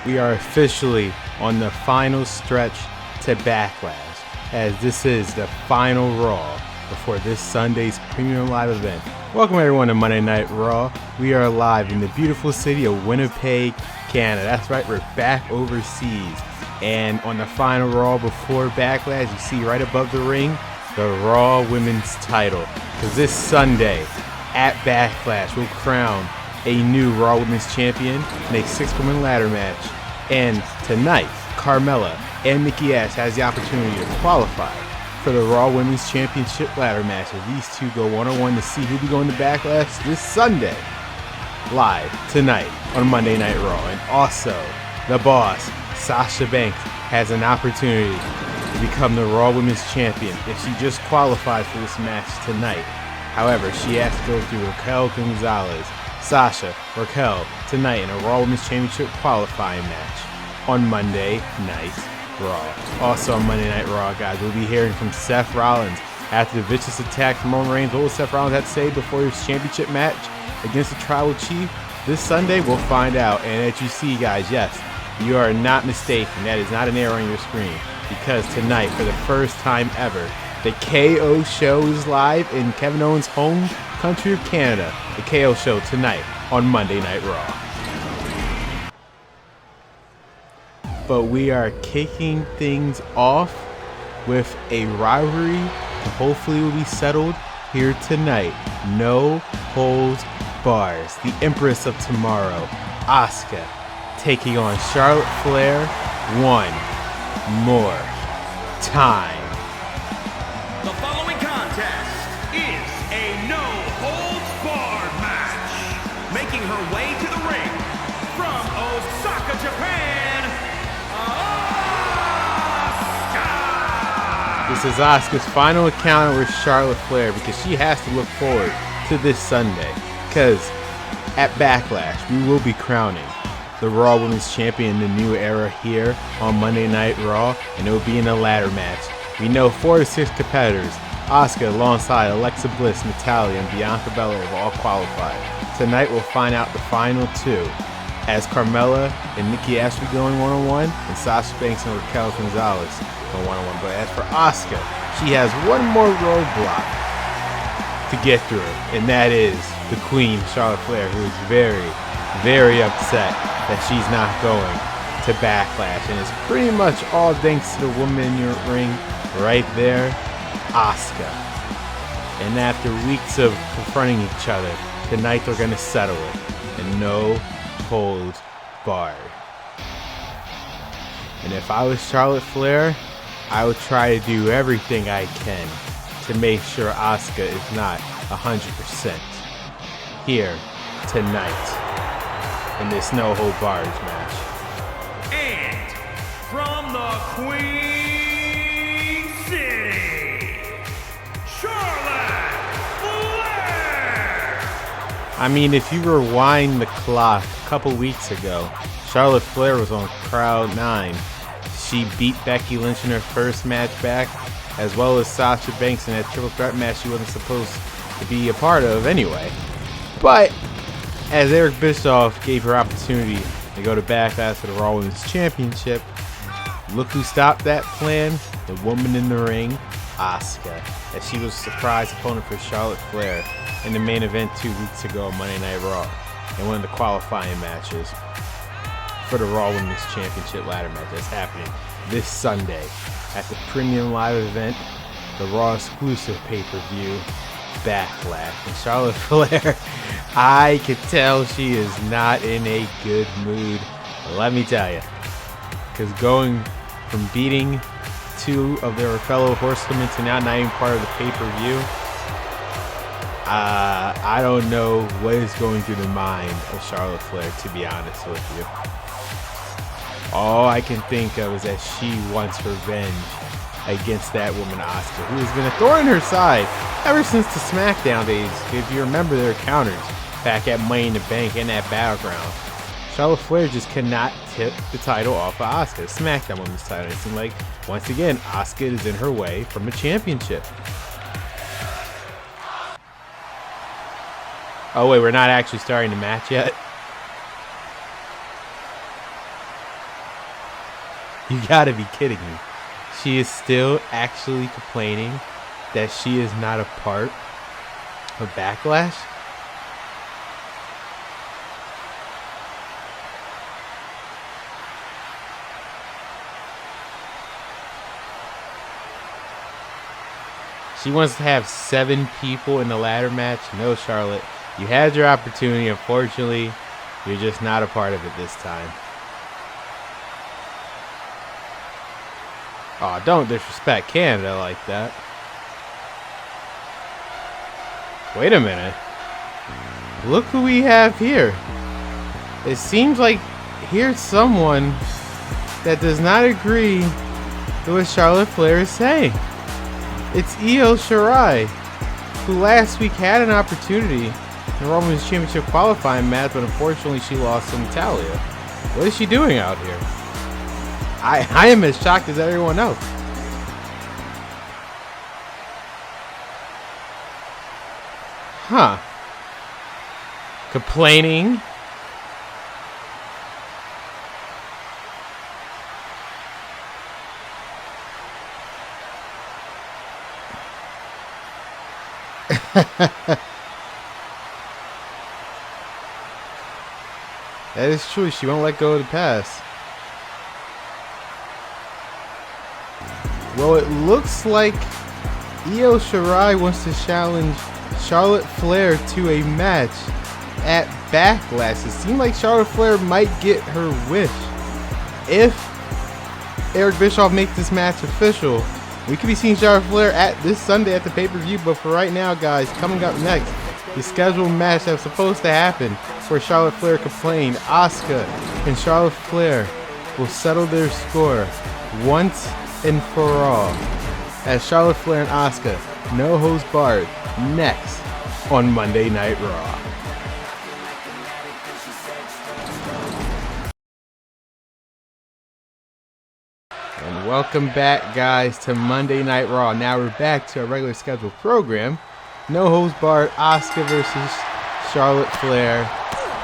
We are officially on the final stretch to Backlash, as this is the final Raw before this Sunday's premium live event. Welcome everyone to Monday Night Raw. We are live in the beautiful city of Winnipeg, Canada. That's right, we're back overseas. And on the final Raw before Backlash, you see right above the ring, the Raw Women's title. Because this Sunday at Backlash, we'll crown a new Raw Women's Champion in a 6-woman ladder match. And tonight, Carmella and Nikki Ash has the opportunity to qualify for the Raw Women's Championship ladder match. As these two go one-on-one to see who'll be going to Backlash this Sunday. Live tonight on Monday Night Raw. And also, the boss, Sasha Banks, has an opportunity to become the Raw Women's Champion if she just qualifies for this match tonight. However, she has to go through Raquel González, Sasha, Raquel tonight in a Raw Women's Championship qualifying match on Monday Night Raw. Also on Monday Night Raw, guys, we'll be hearing from Seth Rollins after the vicious attack from Roman Reigns. What will Seth Rollins have to say before his championship match against the Tribal Chief this Sunday? We'll find out. And as you see, guys, yes, you are not mistaken. That is not an error on your screen, because tonight, for the first time ever, the KO show is live in Kevin Owens' home country of Canada. The KO show tonight on Monday Night Raw. But we are kicking things off with a rivalry that hopefully will be settled here tonight. No holds bars. The Empress of Tomorrow, Asuka, taking on Charlotte Flair one more time. The following contest is a no-holds-barred match. Making her way to the ring from Osaka, Japan, Asuka! This is Asuka's final encounter with Charlotte Flair, because she has to look forward to this Sunday. Because at Backlash, we will be crowning the Raw Women's Champion in the new era here on Monday Night Raw, and it will be in a ladder match. We know 4 to 6 competitors, Asuka alongside Alexa Bliss, Natalya, and Bianca Belair have all qualified. Tonight we'll find out the final 2, as Carmella and Nikki Ash will be going one-on-one, and Sasha Banks and Raquel González go one-on-one. But as for Asuka, she has one more roadblock to get through, and that is the Queen, Charlotte Flair, who is very, very upset that she's not going to Backlash. And it's pretty much all thanks to the woman in your ring right there, Asuka. And after weeks of confronting each other, tonight they're going to settle it. And no holds barred. And if I was Charlotte Flair, I would try to do everything I can to make sure Asuka is not 100% here tonight in this no hold bars match. And from the Queen City, Charlotte Flair! I mean, if you rewind the clock a couple weeks ago, Charlotte Flair was on Crowd 9. She beat Becky Lynch in her first match back, as well as Sasha Banks in that triple threat match she wasn't supposed to be a part of anyway. But as Eric Bischoff gave her opportunity to go to Backlash for the Raw Women's Championship, look who stopped that plan, the woman in the ring, Asuka, as she was a surprise opponent for Charlotte Flair in the main event 2 weeks ago on Monday Night Raw, and one of the qualifying matches for the Raw Women's Championship ladder match that's happening this Sunday at the premium live event, the Raw exclusive pay-per-view, Backlash. And Charlotte Flair, I could tell she is not in a good mood, let me tell you. Because going from beating 2 of their fellow horsewomen to now not even part of the pay-per-view, I don't know what is going through the mind of Charlotte Flair, to be honest with you. All I can think of is that she wants revenge against that woman Asuka, who has been a thorn in her side ever since the SmackDown days. If you remember their encounters back at Money in the Bank and at Battleground, Charlotte Flair just cannot tip the title off of Asuka, SmackDown Women's title. It seems like, once again, Asuka is in her way from a championship. Oh wait, we're not actually starting the match yet. You gotta be kidding me. She is still actually complaining that she is not a part of Backlash? She wants to have 7 people in the ladder match. No, Charlotte. You had your opportunity. Unfortunately, you're just not a part of it this time. Oh, don't disrespect Canada like that. Wait a minute. Look who we have here. It seems like here's someone that does not agree with what Charlotte Flair is saying. It's Io Shirai, who last week had an opportunity in the Roman Championship qualifying match, but unfortunately she lost to Natalya. What is she doing out here? I am as shocked as everyone else. Huh. Complaining. That is true. She won't let go of the pass. Well, it looks like Io Shirai wants to challenge Charlotte Flair to a match at Backlash. It seemed like Charlotte Flair might get her wish. If Eric Bischoff makes this match official, we could be seeing Charlotte Flair at this Sunday at the pay-per-view. But for right now, guys, coming up next, the scheduled match that was supposed to happen where Charlotte Flair complained. Asuka and Charlotte Flair will settle their score once and for all as Charlotte Flair and Asuka, no holds barred, next on Monday Night Raw. And welcome back, guys, to Monday Night Raw. Now we're back to our regular scheduled program. No holds barred, Asuka versus Charlotte Flair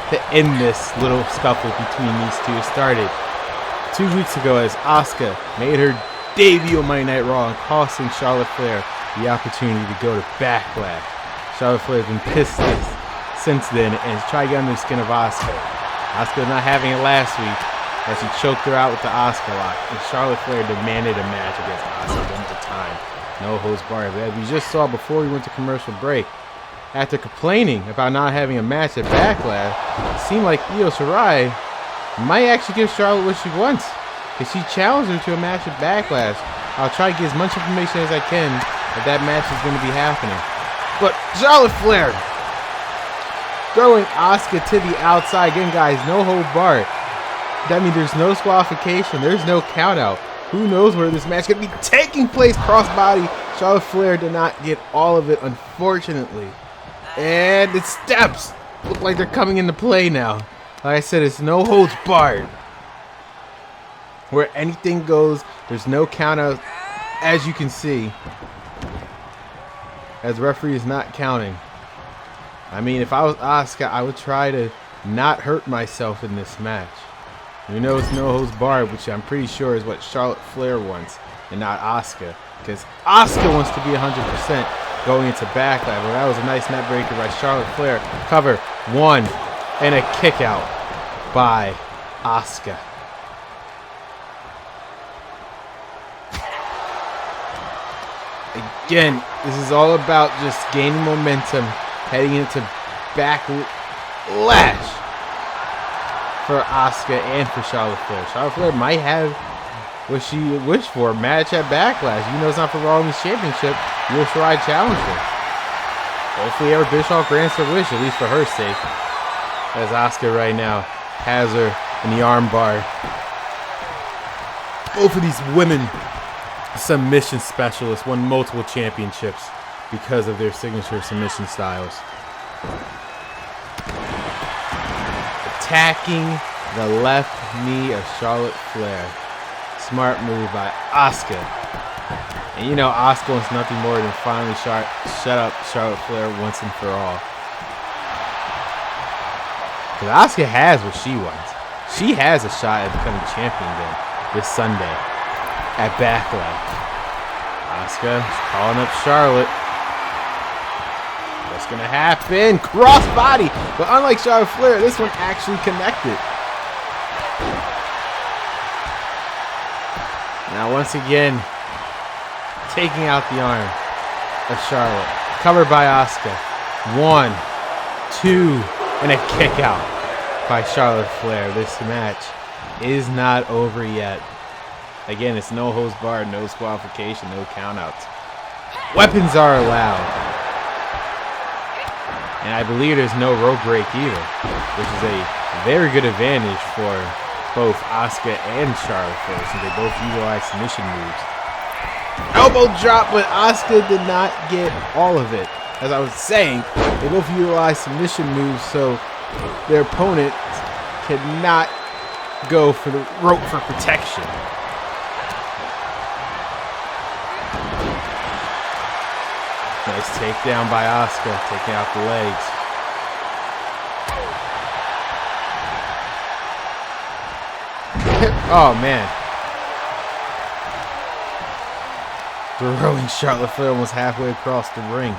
to end this little scuffle between these two. It started 2 weeks ago as Asuka made her debut on Monday Night Raw and costing Charlotte Flair the opportunity to go to Backlash. Charlotte Flair has been pissed since then and has tried to get under the skin of Asuka. Asuka not having it last week as he choked her out with the Asuka lock, and Charlotte Flair demanded a match against Asuka one more time. No holds barred. As we just saw before we went to commercial break, after complaining about not having a match at Backlash, it seemed like Io Shirai might actually give Charlotte what she wants, because she challenged her to a match at Backlash. I'll try to get as much information as I can if that match is going to be happening. But Charlotte Flair throwing Asuka to the outside. Again, guys, no hold barred. That means there's no disqualification. There's no count out. Who knows where this match could be taking place? Crossbody. Charlotte Flair did not get all of it, unfortunately. And the steps look like they're coming into play now. Like I said, it's no holds barred. Where anything goes, there's no count out, as you can see. As the referee is not counting. I mean, if I was Asuka, I would try to not hurt myself in this match. We know it's no holds barred, which I'm pretty sure is what Charlotte Flair wants, and not Asuka. Because Asuka wants to be 100% going into Backlash. Well, that was a nice net breaker by Charlotte Flair. Cover 1 and a kick out by Asuka. Again, this is all about just gaining momentum, heading into Backlash for Asuka and for Charlotte Flair. Charlotte Flair might have what she wished for, a match at Backlash. You know it's not for Roman's Championship. Io Shirai challenge her. Hopefully Eric Bischoff grants her wish, at least for her sake. As Asuka right now has her in the armbar. Both of these women submission specialists won multiple championships because of their signature submission styles. Attacking the left knee of Charlotte Flair. Smart move by Asuka. And you know Asuka wants nothing more than finally shut up Charlotte Flair once and for all. Because Asuka has what she wants. She has a shot at becoming champion then. this Sunday at Backlash. Asuka calling up Charlotte. What's going to happen? Crossbody! But unlike Charlotte Flair, this one actually connected. Now once again, taking out the arm of Charlotte. Covered by Asuka. 1, 2, and a kick out by Charlotte Flair. This match is not over yet. Again, it's no holds barred, no disqualification, no countouts. Weapons are allowed. And I believe there's no rope break either, which is a very good advantage for both Asuka and Charlotte Flair, since they both utilize submission moves. Elbow drop, but Asuka did not get all of it. As I was saying, they both utilize submission moves, so their opponent cannot go for the rope for protection. Nice takedown by Asuka, taking out the legs. Oh man. Throwing Charlotte Flair almost halfway across the ring.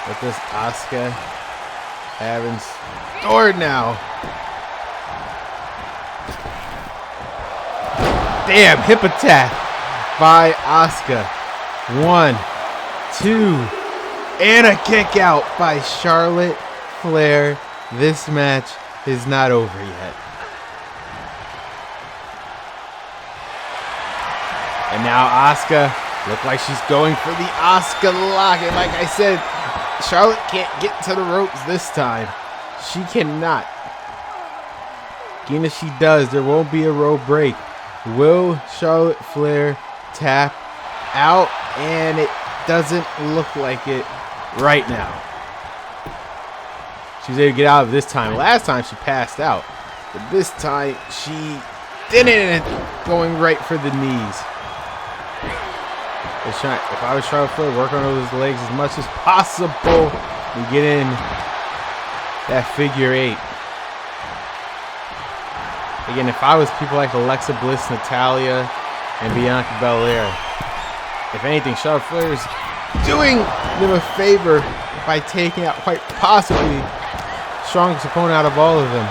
With this Asuka having stored now. Damn, hip attack by Asuka. 1, 2, and a kick out by Charlotte Flair. This match is not over yet. And now Asuka look like she's going for the Asuka lock. And like I said, Charlotte can't get to the ropes this time. She cannot. Again, if she does, there won't be a rope break. Will Charlotte Flair tap out? And it doesn't look like it right now. She was able to get out of it this time. Last time she passed out. But this time she didn't, going right for the knees. If I was Charlotte Flair, work on those legs as much as possible and get in that figure 8. Again, if I was people like Alexa Bliss, Natalya, and Bianca Belair, if anything, Charlotte Flair is doing them a favor by taking out quite possibly strongest opponent out of all of them,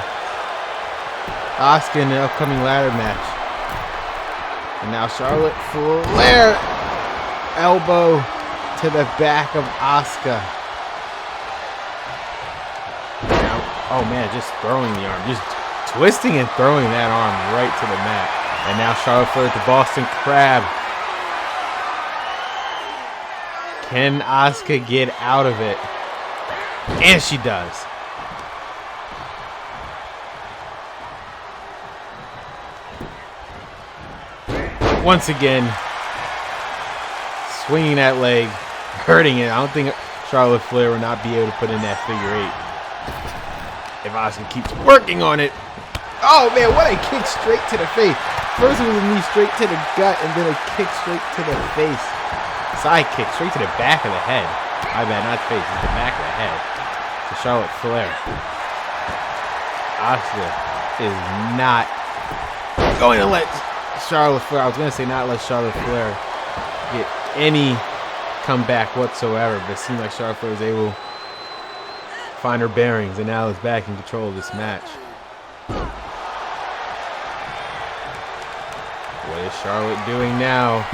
Asuka, in the upcoming ladder match. And now Charlotte Flair, elbow to the back of Asuka. Now, oh man, just throwing the arm, just twisting and throwing that arm right to the mat. And now Charlotte Flair with the Boston Crab. Can Asuka get out of it? And she does. Once again, swinging that leg, hurting it. I don't think Charlotte Flair will not be able to put in that figure 8 if Asuka keeps working on it. Oh man, what a kick straight to the face. First it was a knee straight to the gut, and then a kick straight to the face. Side kick straight to the back of the head. My bad, not the face, it's the back of the head. To Charlotte Flair. Asuka is not going to let Charlotte Flair, I was going to say not let Charlotte Flair get any comeback whatsoever, but it seemed like Charlotte Flair was able to find her bearings and now is back in control of this match. What is Charlotte doing now?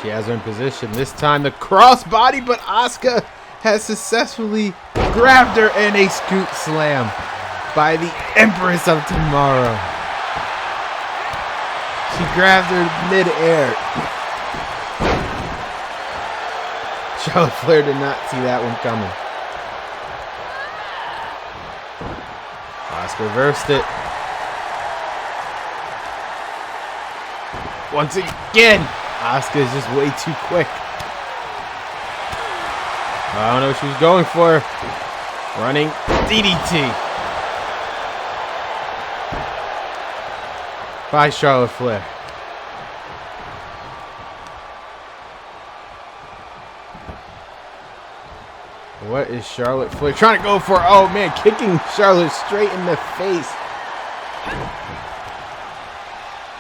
She has her in position. This time the crossbody, but Asuka has successfully grabbed her in a scoop slam by the Empress of Tomorrow. She grabbed her mid-air. Charlotte Flair did not see that one coming. Asuka reversed it. Once again, Asuka is just way too quick. I don't know what she was going for. Running DDT by Charlotte Flair. What is Charlotte Flair trying to go for? Oh man, kicking Charlotte straight in the face.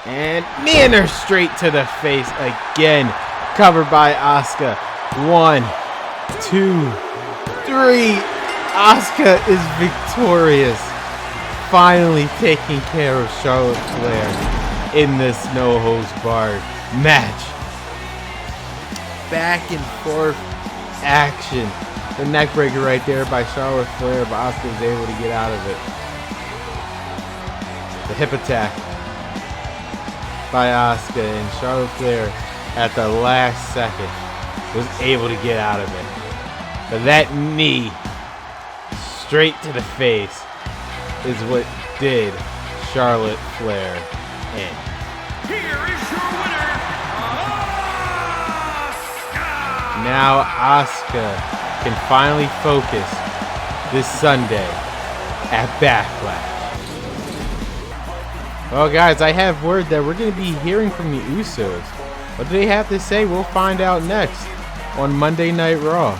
And kneeing her straight to the face again. Covered by Asuka. 1, 2, 3. Asuka is victorious. Finally taking care of Charlotte Flair in this no-holds-barred match. Back and forth action. The neckbreaker right there by Charlotte Flair, but Asuka was able to get out of it. The hip attack by Asuka, and Charlotte Flair at the last second was able to get out of it. But that knee straight to the face is what did Charlotte Flair in. Here is your winner, Asuka! Now Asuka can finally focus this Sunday at Backlash. Well guys, I have word that we're going to be hearing from the Usos. What do they have to say? We'll find out next on Monday Night Raw.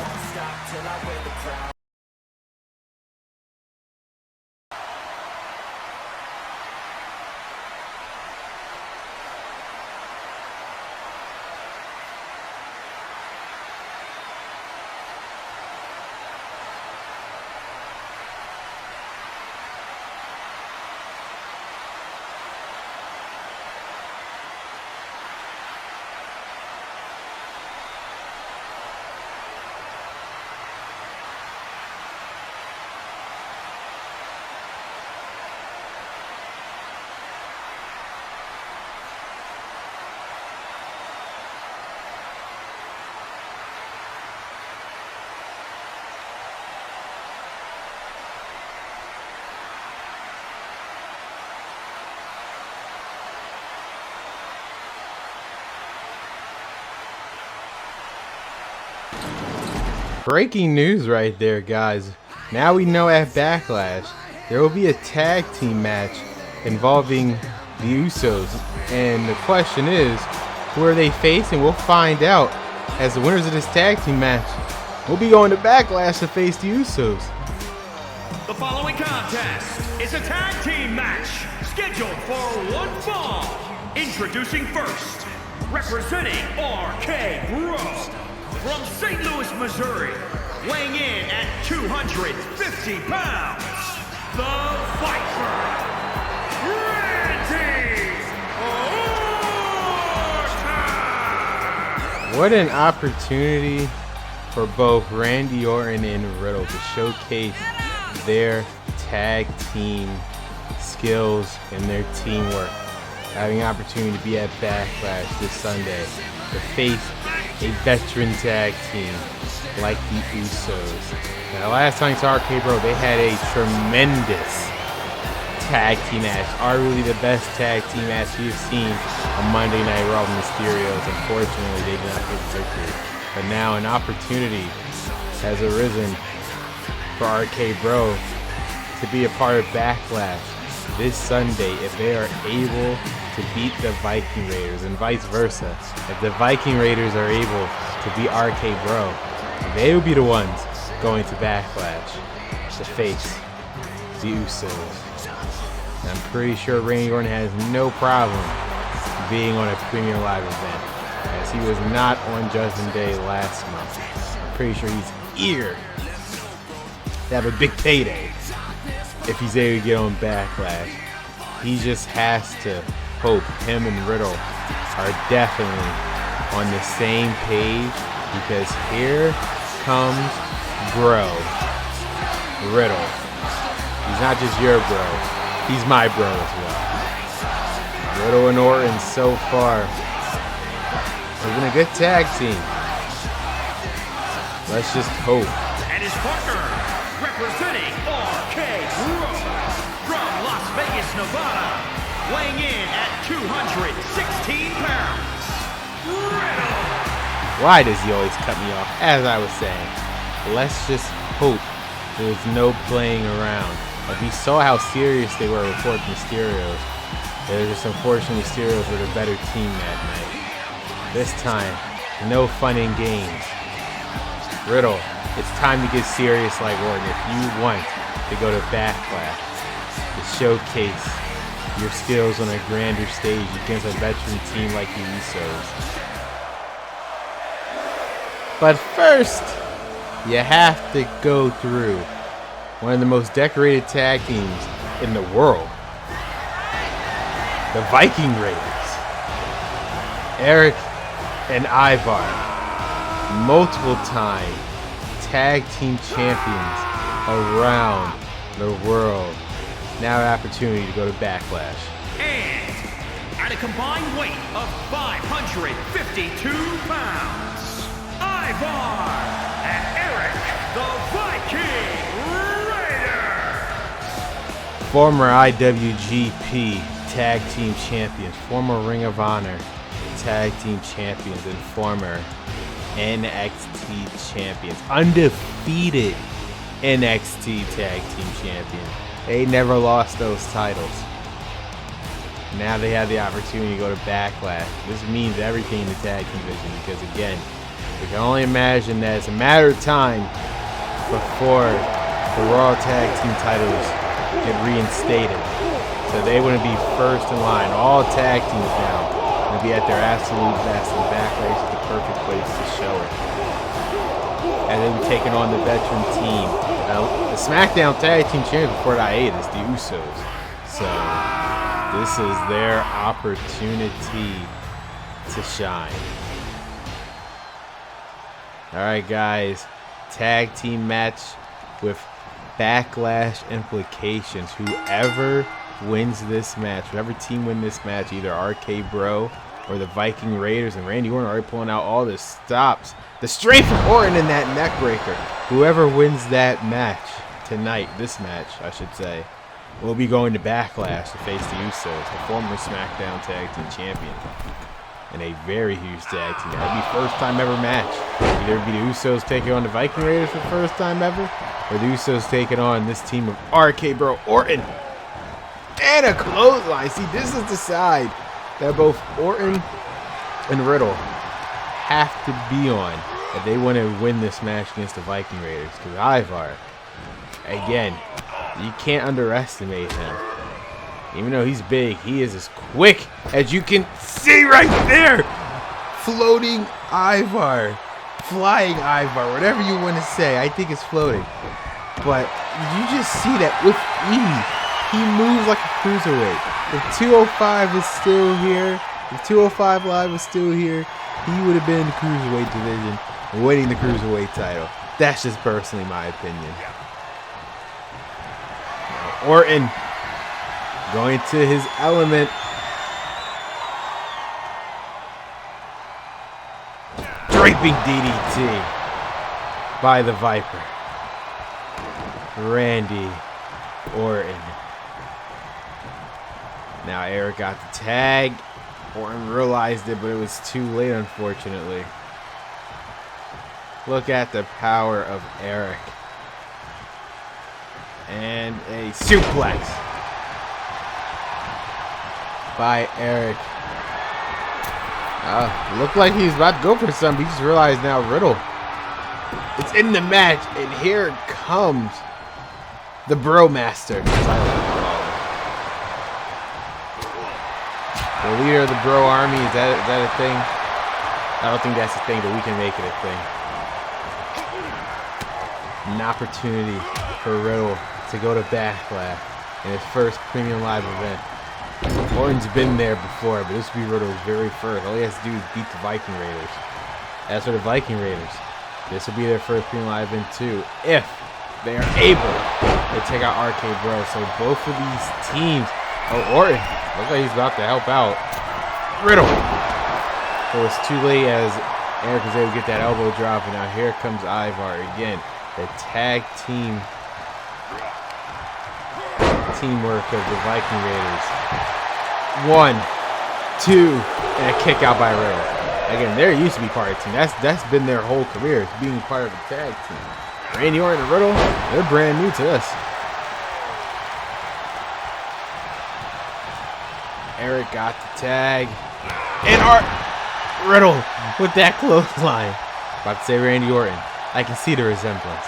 Breaking news right there, guys. Now we know at Backlash there will be a tag team match involving the Usos. And the question is, who are they facing? We'll find out as the winners of this tag team match will be going to Backlash to face the Usos. The following contest is a tag team match scheduled for one fall. Introducing first, representing RK Bro. From St. Louis, Missouri, weighing in at 250 pounds, the Viper, Randy Orton! What an opportunity for both Randy Orton and Riddle to showcase their tag team skills and their teamwork. Having an opportunity to be at Backlash this Sunday to face a veteran tag team like the Usos. Now, last time I saw RK Bro, they had a tremendous tag team match. Arguably the best tag team match we've seen on Monday Night Raw with Mysterios. Unfortunately, they did not get the victory. But now an opportunity has arisen for RK Bro to be a part of Backlash this Sunday if they are able to beat the Viking Raiders, and vice versa. If the Viking Raiders are able to beat RK Bro, they will be the ones going to Backlash to face the Usos. And I'm pretty sure Randy Orton has no problem being on a premium live event, as he was not on Judgment Day last month. I'm pretty sure he's eager to have a big payday if he's able to get on Backlash. He just has to hope him and Riddle are definitely on the same page, because here comes Bro. Riddle. He's not just your bro, he's my bro as well. Riddle and Orton so far have been a good tag team. Let's just hope. And his partner, representing RK Bro, from Las Vegas, Nevada, weighing in at 216 pounds, Riddle. Why does he always cut me off? As I was saying, let's just hope there's no playing around. If we saw how serious they were before Mysterios, it was just unfortunately Mysterios were the better team that night. This time, no fun and games. Riddle, it's time to get serious like Orton. If you want to go to Backlash, to showcase your skills on a grander stage against a veteran team like the Usos. But first, you have to go through one of the most decorated tag teams in the world. The Viking Raiders. Eric and Ivar, multiple time tag team champions around the world. Now an opportunity to go to Backlash. And at a combined weight of 552 pounds, Ivar and Eric the Viking Raiders. Former IWGP Tag Team Champions, former Ring of Honor Tag Team Champions, and former NXT Champions. Undefeated NXT Tag Team Champions. They never lost those titles. Now they have the opportunity to go to Backlash. This means everything in the tag team division because, again, we can only imagine that it's a matter of time before the Raw Tag Team titles get reinstated. So they want to be first in line. All tag teams now going to be at their absolute best, and Backlash is the perfect place to show it. And they'll be taking on the veteran team. Now, the SmackDown Tag Team Champions before the hiatus, the Usos. So this is their opportunity to shine. Alright guys, tag team match with Backlash implications. Whoever wins this match, whoever team wins this match, either RK Bro or the Viking Raiders, and Randy Orton already pulling out all the stops. The strength of Orton in that neck breaker. Whoever wins that match tonight, this match I should say, will be going to Backlash to face the Usos, the former SmackDown Tag Team Champion. And a very huge tag team. That'll be first time ever match. Either it'll be the Usos taking on the Viking Raiders for the first time ever, or the Usos taking on this team of RK Bro, Orton, and a clothesline. See, this is the side that both Orton and Riddle have to be on if they want to win this match against the Viking Raiders. Because Ivar, again, you can't underestimate him. Even though he's big, he is as quick as you can see right there. Floating Ivar. Flying Ivar. Whatever you want to say. I think it's floating. But you just see that with ease. He moves like a cruiserweight. If 205 is still here, if 205 Live was still here, he would have been in the cruiserweight division winning the cruiserweight title. That's just personally my opinion. Now, Orton going to his element. Draping DDT by the Viper. Randy Orton. Now Eric got the tag. Orton realized it, but it was too late, unfortunately. Look at the power of Eric. And a suplex by Eric. Looked like he was about to go for something. He just realized now Riddle. It's in the match, and here comes the Bro Master, as I like to call him. The leader of the Bro Army, is that a thing? I don't think that's a thing, but we can make it a thing. An opportunity for Riddle to go to Backlash in his first premium live event. Orton's been there before, but this will be Riddle's very first. All he has to do is beat the Viking Raiders. As for the Viking Raiders, this will be their first premium live event too, if they are able to take out RK Bro. So both of these teams, Orton, looks like he's about to help out Riddle. So it's too late as Eric was able to get that elbow drop, and now here comes Ivar again. The tag teamwork of the Viking Raiders. 1, 2, and a kick out by Riddle. Again, they're used to be part of the team. That's been their whole career, being part of a tag team. Randy Orton and Riddle, they're brand new to this. Eric got the tag. And Riddle with that clothesline. About to say Randy Orton. I can see the resemblance.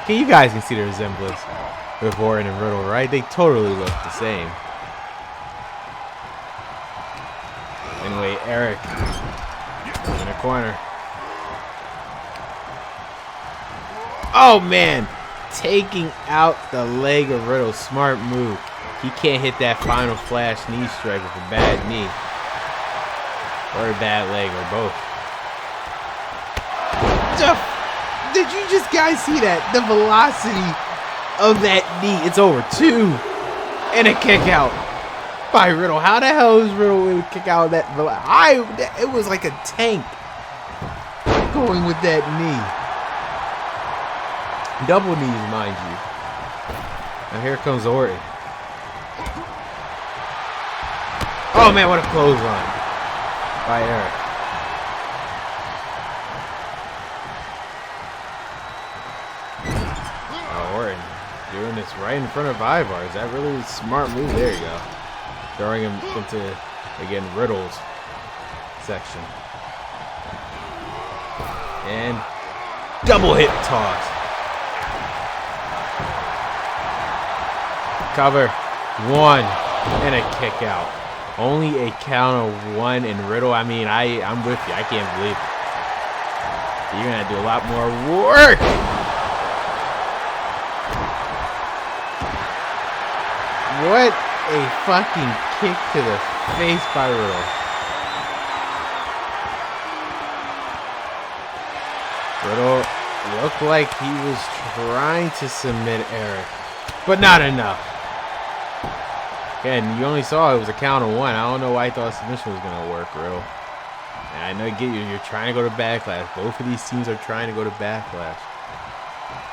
Okay, you guys can see the resemblance with Orton and Riddle, right? They totally look the same. Anyway, Eric in the corner. Oh man, taking out the leg of Riddle. Smart move. He can't hit that final flash knee strike with a bad knee. Or a bad leg, or both. Did you just guys see that? The velocity of that knee. It's over 2. And a kick out by Riddle. How the hell is Riddle able to kick out that? It was like a tank going with that knee. Double knees, mind you. Now here comes Orton. Oh man, what a clothesline by Eric. Oh, Orton doing this right in front of Ivar. Is that really a smart move? There you go. Throwing him into, again, Riddle's section. And double hip toss. Cover. 1 and a kick out. Only a count of 1 in Riddle. I mean, I'm with you. I can't believe it. You're going to do a lot more work. What a fucking kick to the face by Riddle. Riddle looked like he was trying to submit Eric, but not enough. Again, you only saw it was a count of 1. I don't know why I thought submission was going to work, Riddle. And I know you're trying to go to Backlash. Both of these teams are trying to go to Backlash.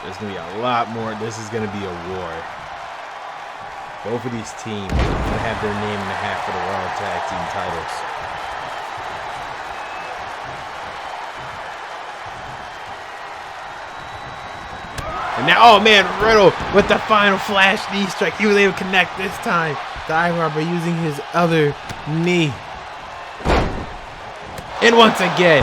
There's going to be a lot more. This is going to be a war. Both of these teams are going to have their name in the hat for the Raw Tag Team titles. And now, oh man, Riddle with the final flash knee strike. He was able to connect this time to Ivar by using his other knee. And once again,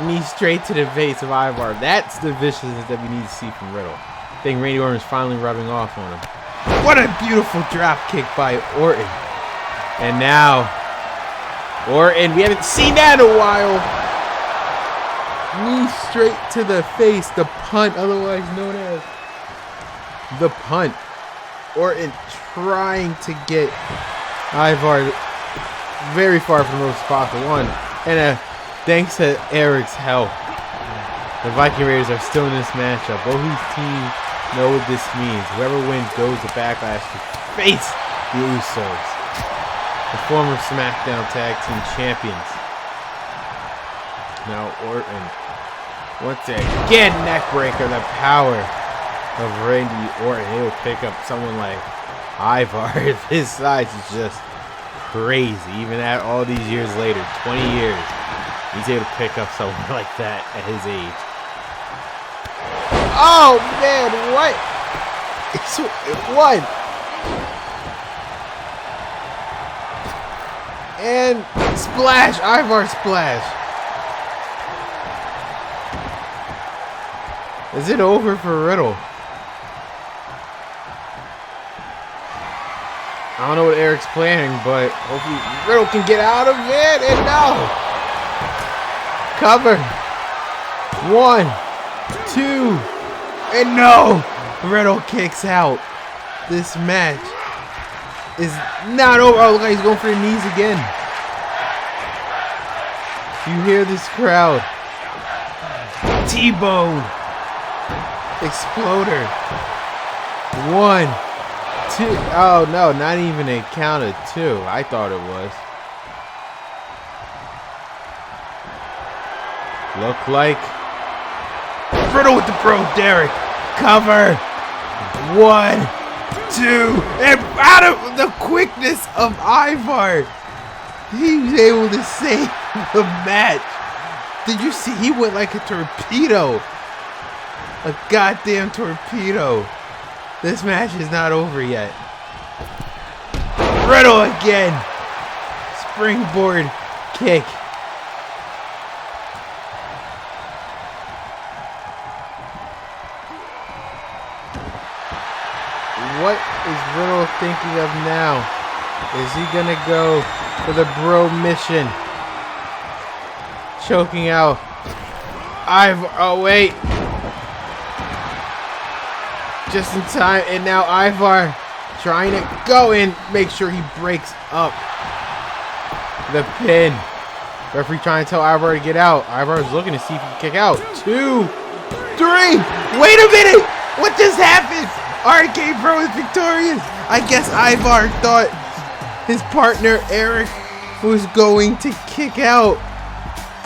knee straight to the face of Ivar. That's the viciousness that we need to see from Riddle. I think Randy Orton's finally rubbing off on him. What a beautiful drop kick by Orton. And now, Orton, we haven't seen that in a while. Knee straight to the face, the punt, otherwise known as the punt. Orton trying to get Ivar very far from the most possible one. And thanks to Eric's help, the Viking Raiders are still in this matchup. Both these teams know what this means. Whoever wins goes to Backlash to face the Usos, the former SmackDown Tag Team Champions. Now Orton, once again, neckbreaker. The power of Randy Orton. He'll pick up someone like Ivar. His size is just crazy. Even at all these years later, 20 years, he's able to pick up someone like that at his age. Oh man, what? It's one. And splash, Ivar splash. Is it over for Riddle? I don't know what Eric's planning, but hopefully Riddle can get out of it. And no. Cover. 1, 2. And no! Riddle kicks out. This match is not over. Oh, look like he's going for the knees again. You hear this crowd. T-bone. Exploder. 1, 2. Oh, no, not even a count of 2. I thought it was. Look like Riddle with the Pro Derek. Cover. 1, 2. And out of the quickness of Ivar, he was able to save the match. Did you see? He went like a torpedo. A goddamn torpedo. This match is not over yet. Riddle again. Springboard kick. what is Riddle thinking of now? Is he gonna go for the bro mission? Choking out oh wait. Just in time, and now Ivar trying to go in, make sure he breaks up the pin. Referee trying to tell Ivar to get out. Ivar is looking to see if he can kick out. 2, 3. Wait a minute! What just happened? RK Bro is victorious. I guess Ivar thought his partner Eric was going to kick out.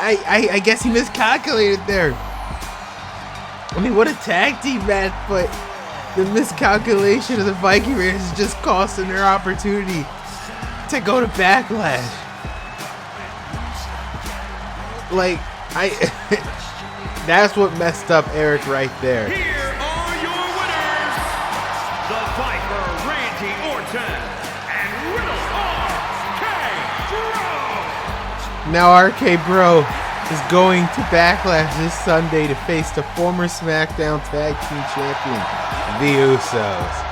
I guess he miscalculated there. I mean, what a tag team match, but the miscalculation of the Viking Raiders is just costing their opportunity to go to Backlash. Like, that's what messed up Eric right there. Here are your winners, the Viper Randy Orton and Riddle RK Bro. Now RK Bro is going to Backlash this Sunday to face the former SmackDown Tag Team Champion, the Usos.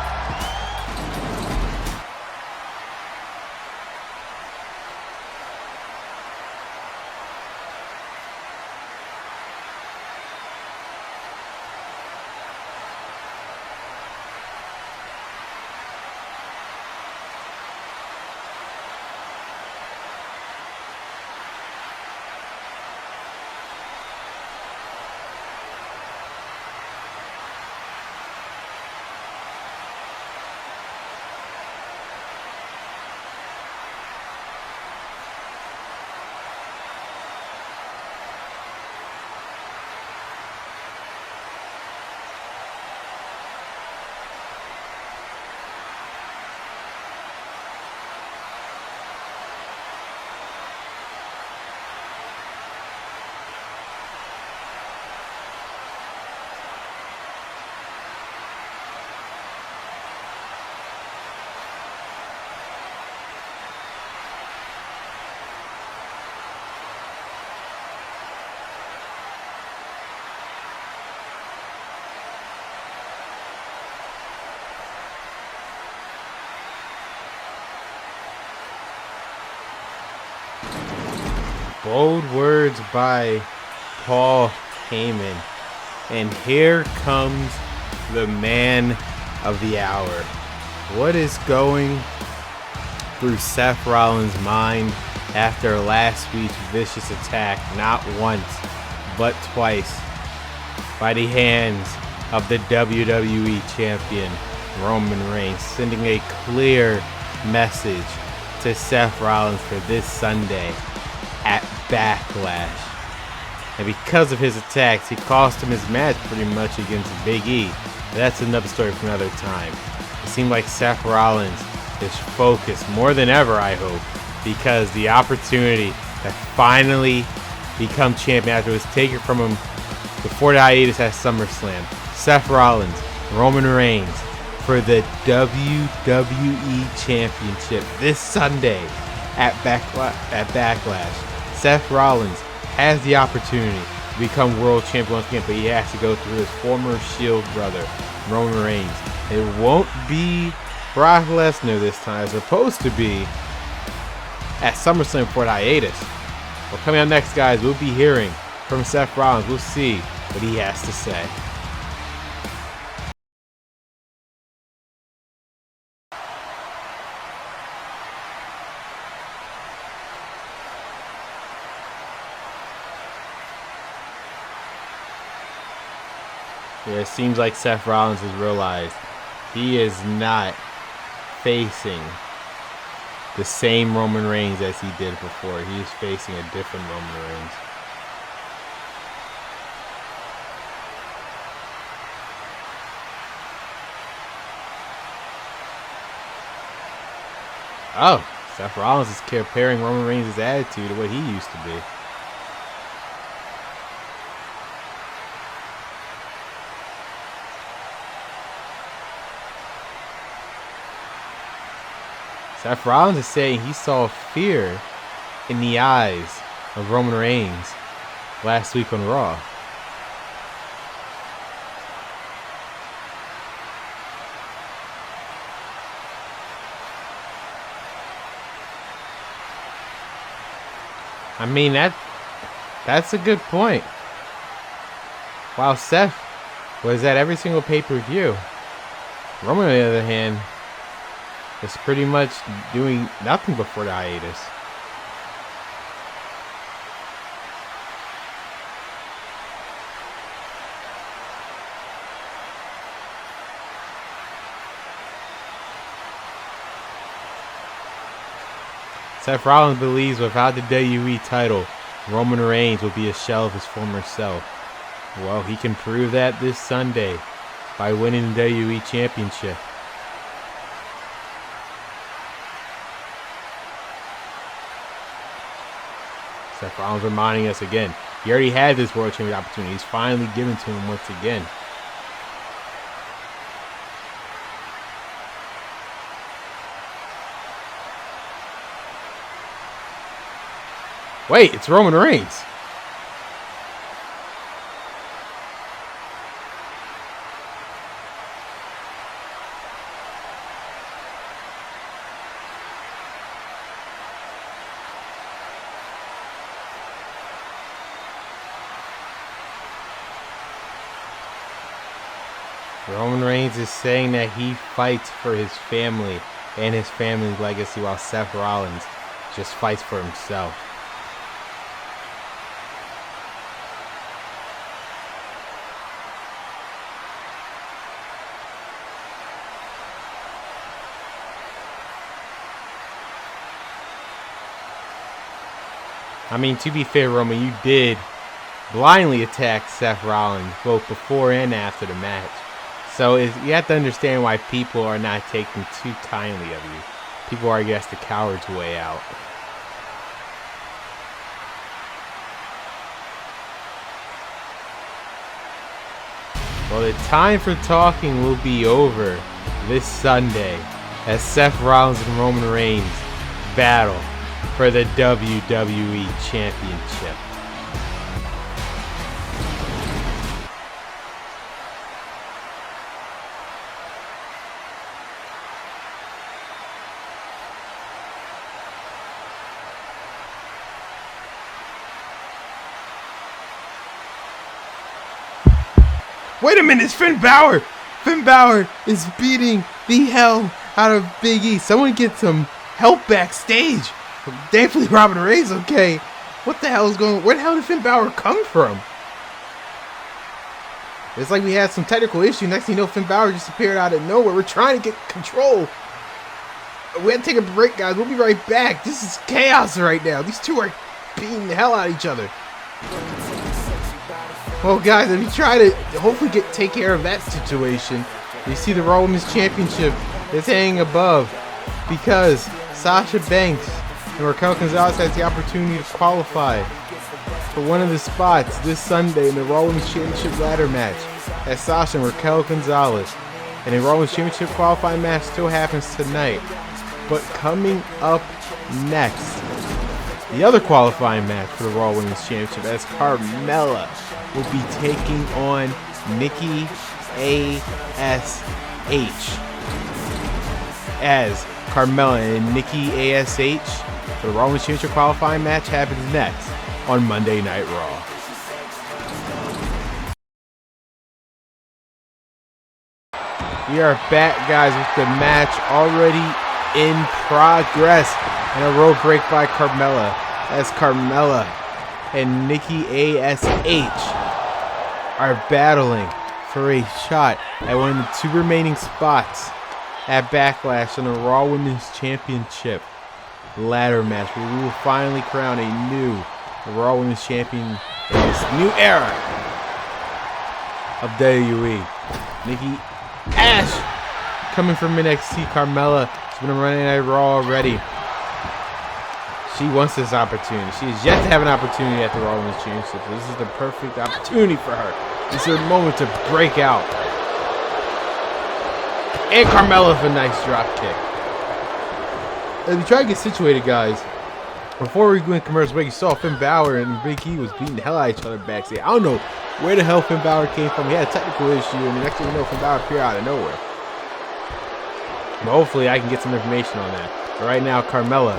Bold words by Paul Heyman. And here comes the man of the hour. What is going through Seth Rollins' mind after last week's vicious attack, not once, but twice, by the hands of the WWE Champion Roman Reigns, sending a clear message to Seth Rollins for this Sunday at Backlash. And because of his attacks, he cost him his match pretty much against Big E. But that's another story for another time. It seemed like Seth Rollins is focused more than ever, I hope, because the opportunity to finally become champion after it was taken from him before the hiatus at SummerSlam. Seth Rollins, Roman Reigns for the WWE Championship this Sunday at Backlash. Seth Rollins has the opportunity to become world champion once again, but he has to go through his former Shield brother, Roman Reigns. It won't be Brock Lesnar this time, as opposed to be at SummerSlam for the hiatus. Well, coming up next, guys, we'll be hearing from Seth Rollins. We'll see what he has to say. Yeah, it seems like Seth Rollins has realized he is not facing the same Roman Reigns as he did before. He is facing a different Roman Reigns. Oh, Seth Rollins is comparing Roman Reigns' attitude to what he used to be. Seth Rollins is saying he saw fear in the eyes of Roman Reigns last week on Raw. I mean, that's a good point. While Seth was at every single pay-per-view, Roman, on the other hand, is pretty much doing nothing before the hiatus. Seth Rollins believes without the WWE title, Roman Reigns will be a shell of his former self. Well, he can prove that this Sunday by winning the WWE Championship. Seth Rollins reminding us again, he already had this World Championship opportunity. He's finally given to him once again. Wait, it's Roman Reigns. Roman Reigns is saying that he fights for his family and his family's legacy, while Seth Rollins just fights for himself. I mean, to be fair, Roman, you did blindly attack Seth Rollins both before and after the match. So you have to understand why people are not taking too kindly of you. People argue that's the coward's way out. Well, the time for talking will be over this Sunday as Seth Rollins and Roman Reigns battle for the WWE Championship. Wait a minute, it's Finn Balor! Finn Balor is beating the hell out of Big E. Someone get some help backstage. Thankfully, Roman Reigns okay. What the hell is going on? Where the hell did Finn Balor come from? It's like we had some technical issue. Next thing you know, Finn Balor just appeared out of nowhere. We're trying to get control. We had to take a break, guys. We'll be right back. This is chaos right now. These two are beating the hell out of each other. Well, guys, if you try to hopefully take care of that situation, you see the Raw Women's Championship is hanging above because Sasha Banks and Raquel González has the opportunity to qualify for one of the spots this Sunday in the Raw Women's Championship ladder match as Sasha and Raquel González. And a Raw Women's Championship qualifying match still happens tonight. But coming up next, the other qualifying match for the Raw Women's Championship as Carmella will be taking on Nikki A.S.H. as Carmella and Nikki A.S.H. The Raw Women's Championship qualifying match happens next on Monday Night Raw. We are back, guys, with the match already in progress. And a rope break by Carmella as Carmella and Nikki A.S.H. are battling for a shot at one of the two remaining spots at Backlash in the Raw Women's Championship ladder match, where we will finally crown a new Raw Women's Champion in this new era of WWE. Nikki Ash coming from NXT. Carmella has been running at Raw already. She wants this opportunity. She has yet to have an opportunity at the Raw Women's Championship. So this is the perfect opportunity for her. This is her moment to break out. And Carmella with a nice drop kick. As we try to get situated, guys, before we go in commercial break, you saw Finn Balor and Big E was beating the hell out of each other backstage. I don't know where the hell Finn Balor came from. He had a technical issue, and the next thing you know, Finn Balor appeared out of nowhere. But hopefully I can get some information on that. But right now, Carmella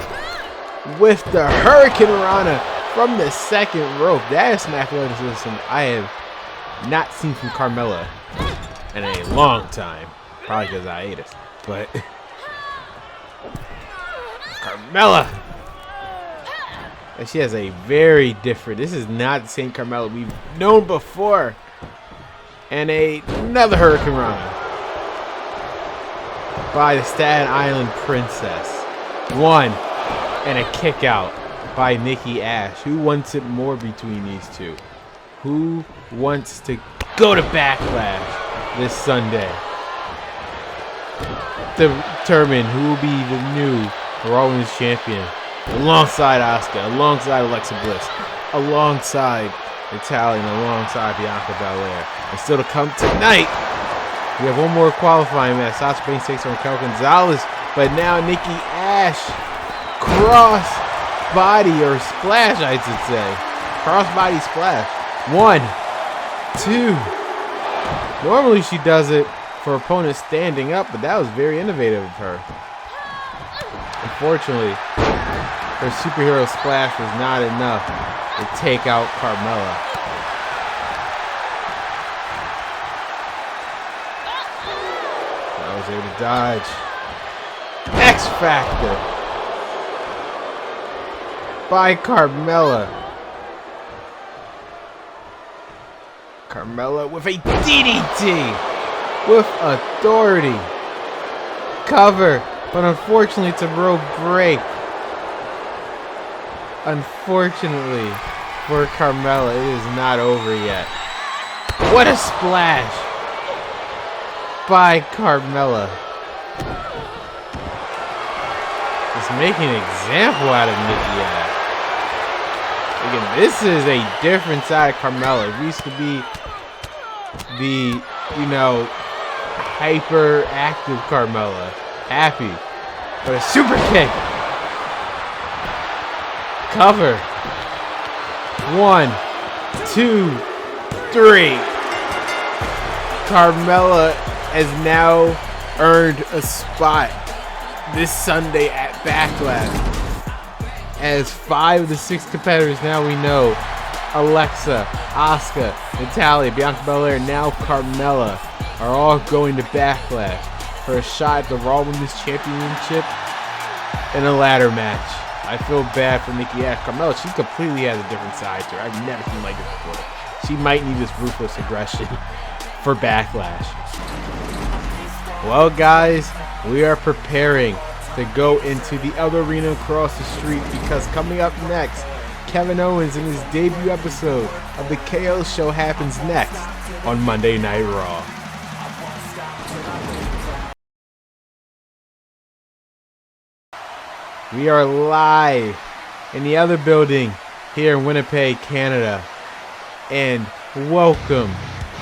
with the Hurricane Rana from the second rope. That is smack athleticism I have not seen from Carmella in a long time. Probably because I ate it. But Carmella, she has a very different. This is not the same Carmella we've known before. And another Hurricane Rana by the Staten Island Princess. One, and a kick out by Nikki Ash. Who wants it more between these two? Who wants to go to Backlash this Sunday to determine who will be the new Raw Women's Champion, alongside Asuka, alongside Alexa Bliss, alongside Natalya, and alongside Bianca Belair. And still to come tonight, we have one more qualifying match. Sasha Banks takes on Raquel González, but now Nikki Ash, cross body or splash, I should say. Cross body splash. 1, 2. Normally she does it for opponents standing up, but that was very innovative of her. Unfortunately, her superhero splash was not enough to take out Carmella. I was able to dodge. X Factor by Carmella. Carmella with a DDT with authority. Cover, but unfortunately it's a rope break. Unfortunately for Carmella, it is not over yet. What a splash by Carmella. Just making an example out of Nikki Ash. Again, this is a different side of Carmella. It used to be the, hyper-active Carmella. Happy. But a super kick. Cover. 1, 2, 3. Carmella has now earned a spot this Sunday at Backlash. As 5 of the 6 competitors now we know, Alexa, Asuka, Natalya, Bianca Belair, now Carmella, are all going to Backlash for a shot at the Raw Women's Championship in a ladder match. I feel bad for Nikki Ash. Carmella, she completely has a different side to her. I've never seen like this before. She might need this ruthless aggression for Backlash. Well, guys, we are preparing to go into the other arena across the street, because coming up next, Kevin Owens in his debut episode of the KO Show happens next on Monday Night Raw. We are live in the other building here in Winnipeg, Canada, and welcome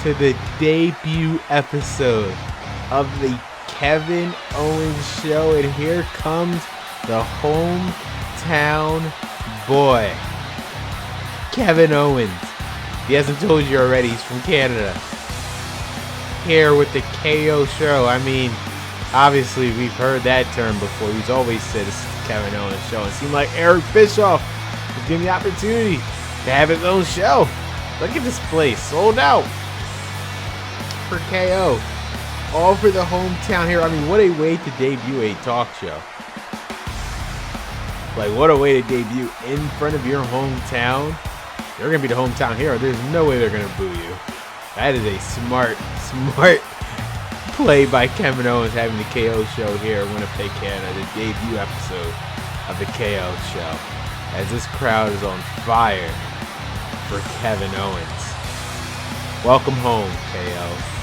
to the debut episode of the Kevin Owens Show, and here comes the hometown boy, Kevin Owens. He hasn't told you already, he's from Canada. Here with the KO Show. I mean, obviously we've heard that term before. He's always said this is the Kevin Owens Show. It seemed like Eric Bischoff was given the opportunity to have his own show. Look at this place, sold out for KO. All for the hometown here. I mean, what a way to debut a talk show. Like, what a way to debut in front of your hometown. You're going to be the hometown hero. There's no way they're going to boo you. That is a smart play by Kevin Owens, having the KO Show here in Winnipeg, Canada. The debut episode of the KO Show. As this crowd is on fire for Kevin Owens. Welcome home, KO.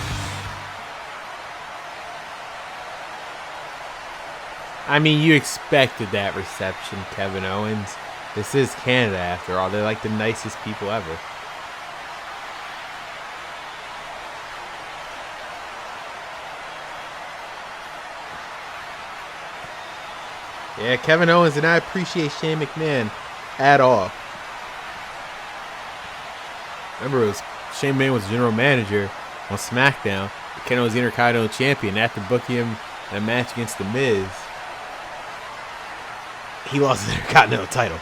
I mean, you expected that reception, Kevin Owens. This is Canada, after all. They're like the nicest people ever. Yeah, Kevin Owens did not appreciate Shane McMahon at all. Remember, it was Shane McMahon was general manager on SmackDown. Kevin Owens was the Intercontinental Champion. After booking him in a match against The Miz, he lost the Intercontinental title.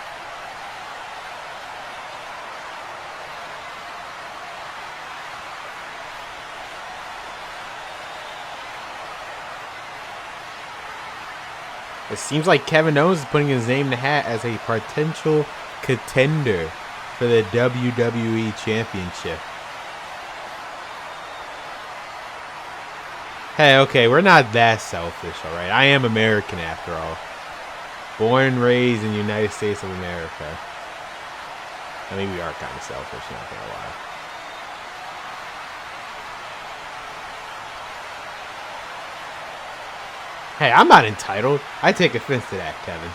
It seems like Kevin Owens is putting his name in the hat as a potential contender for the WWE Championship. Hey, okay, we're not that selfish, alright? I am American after all. Born and raised in the United States of America. I mean, we are kind of selfish, not gonna lie. Hey, I'm not entitled. I take offense to that, Kevin.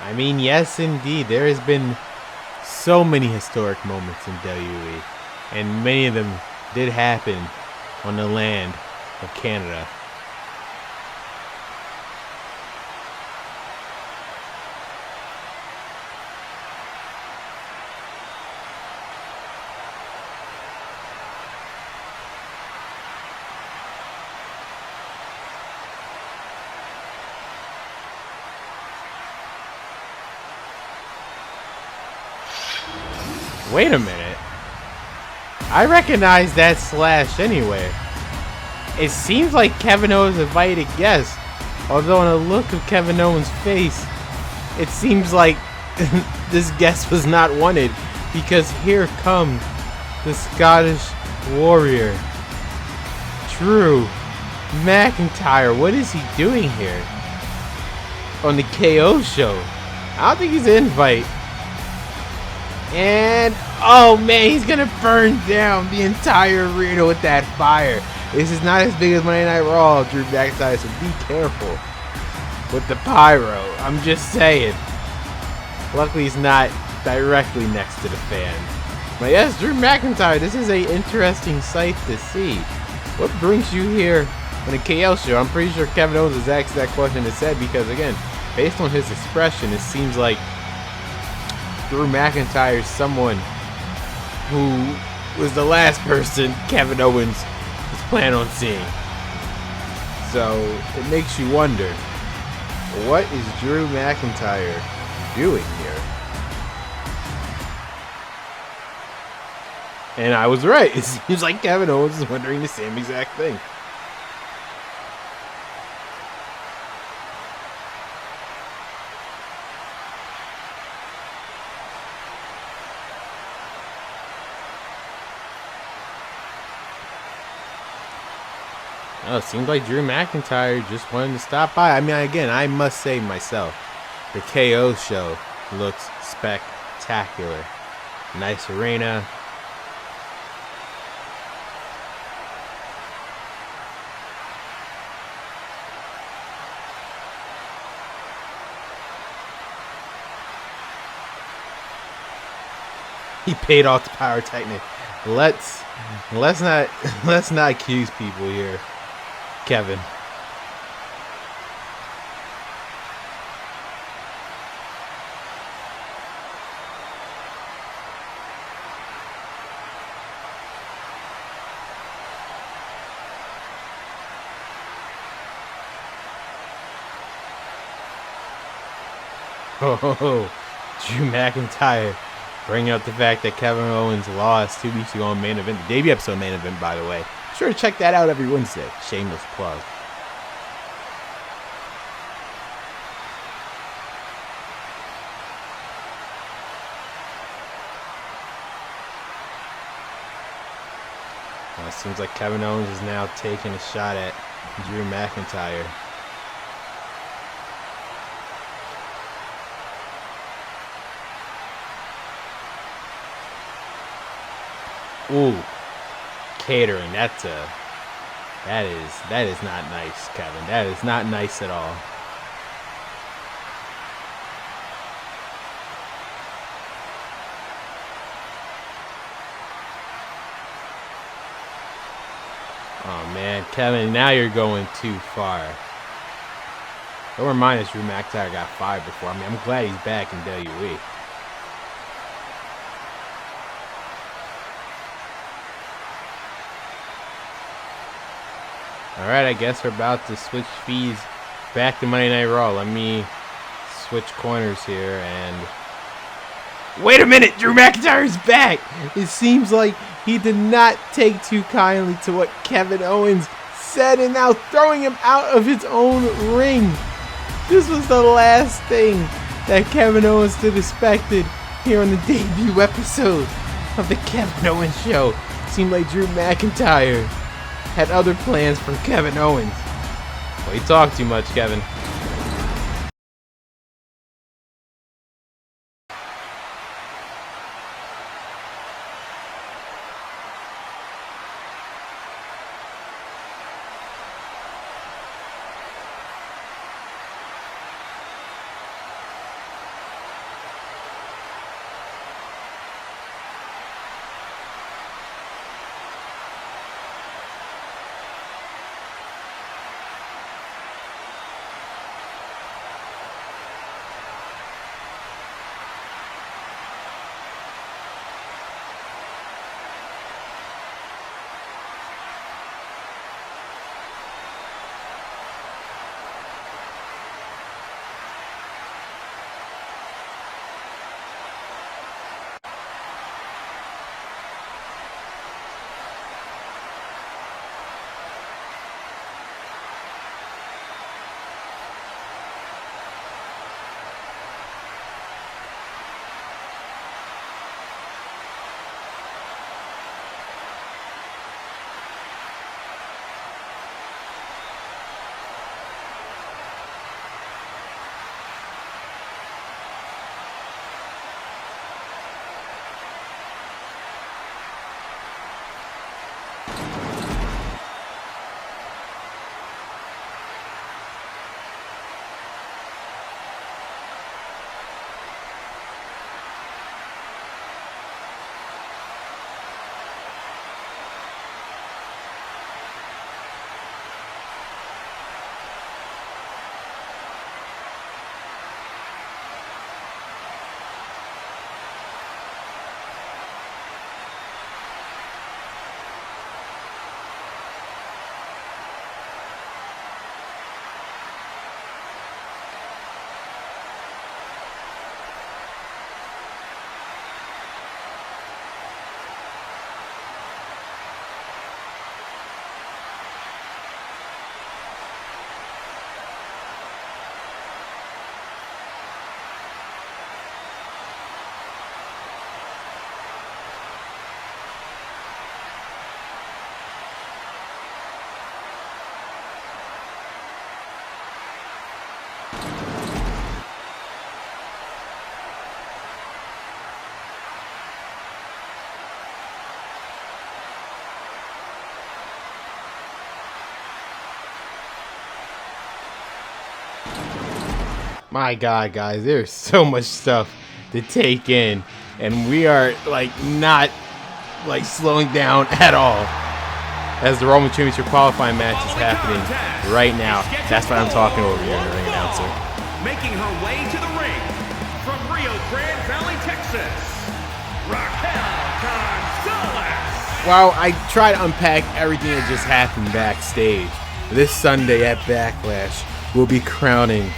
I mean, yes, indeed. There has been so many historic moments in WWE, and many of them did happen on the land of Canada. Wait a minute. I recognize that slash anywhere. It seems like Kevin Owens invited guests. Although on the look of Kevin Owens' face, it seems like this guest was not wanted. Because here comes the Scottish Warrior, Drew McIntyre. What is he doing here? On the KO show? I don't think he's an invite. And, oh man, he's gonna burn down the entire arena with that fire. This is not as big as Monday Night Raw, Drew McIntyre, so be careful with the pyro. I'm just saying. Luckily, he's not directly next to the fan. But yes, Drew McIntyre, this is an interesting sight to see. What brings you here on the KO show? I'm pretty sure Kevin Owens has asked that question and said, because again, based on his expression, it seems like Drew McIntyre is someone who was the last person Kevin Owens was planning on seeing. So it makes you wonder, what is Drew McIntyre doing here? And I was right. It seems like Kevin Owens is wondering the same exact thing. Oh, it seems like Drew McIntyre just wanted to stop by. I mean, again, I must say myself, the KO show looks spectacular. Nice arena. He paid off the pyrotechnic. Let's not accuse people here, Kevin. Oh, Drew McIntyre bringing up the fact that Kevin Owens lost 2 weeks ago on main event, the debut episode main event, by the way. Be sure to check that out every Wednesday. Shameless plug. Well, it seems like Kevin Owens is now taking a shot at Drew McIntyre. Ooh, catering. That is not nice, Kevin. That is not nice at all. Oh man, Kevin, now you're going too far. Don't remind us Drew McIntyre got fired before. I mean, I'm glad he's back in WWE. Alright, I guess we're about to switch feeds back to Monday Night Raw. Let me switch corners here, and Wait a minute, Drew McIntyre's back. It seems like he did not take too kindly to what Kevin Owens said and now throwing him out of his own ring. This was the last thing that Kevin Owens stood expected here on the debut episode of the Kevin Owens show. Seemed like Drew McIntyre had other plans for Kevin Owens. Well, you talk too much, Kevin. My God, guys, there's so much stuff to take in, and we are not slowing down at all as the Roman Championship qualifying match is happening right now. That's what I'm talking over here in the ring announcer. Making her way to the ring from Rio Grande Valley, Texas, Raquel González. While I try to unpack everything that just happened backstage, this Sunday at Backlash, we'll be crowning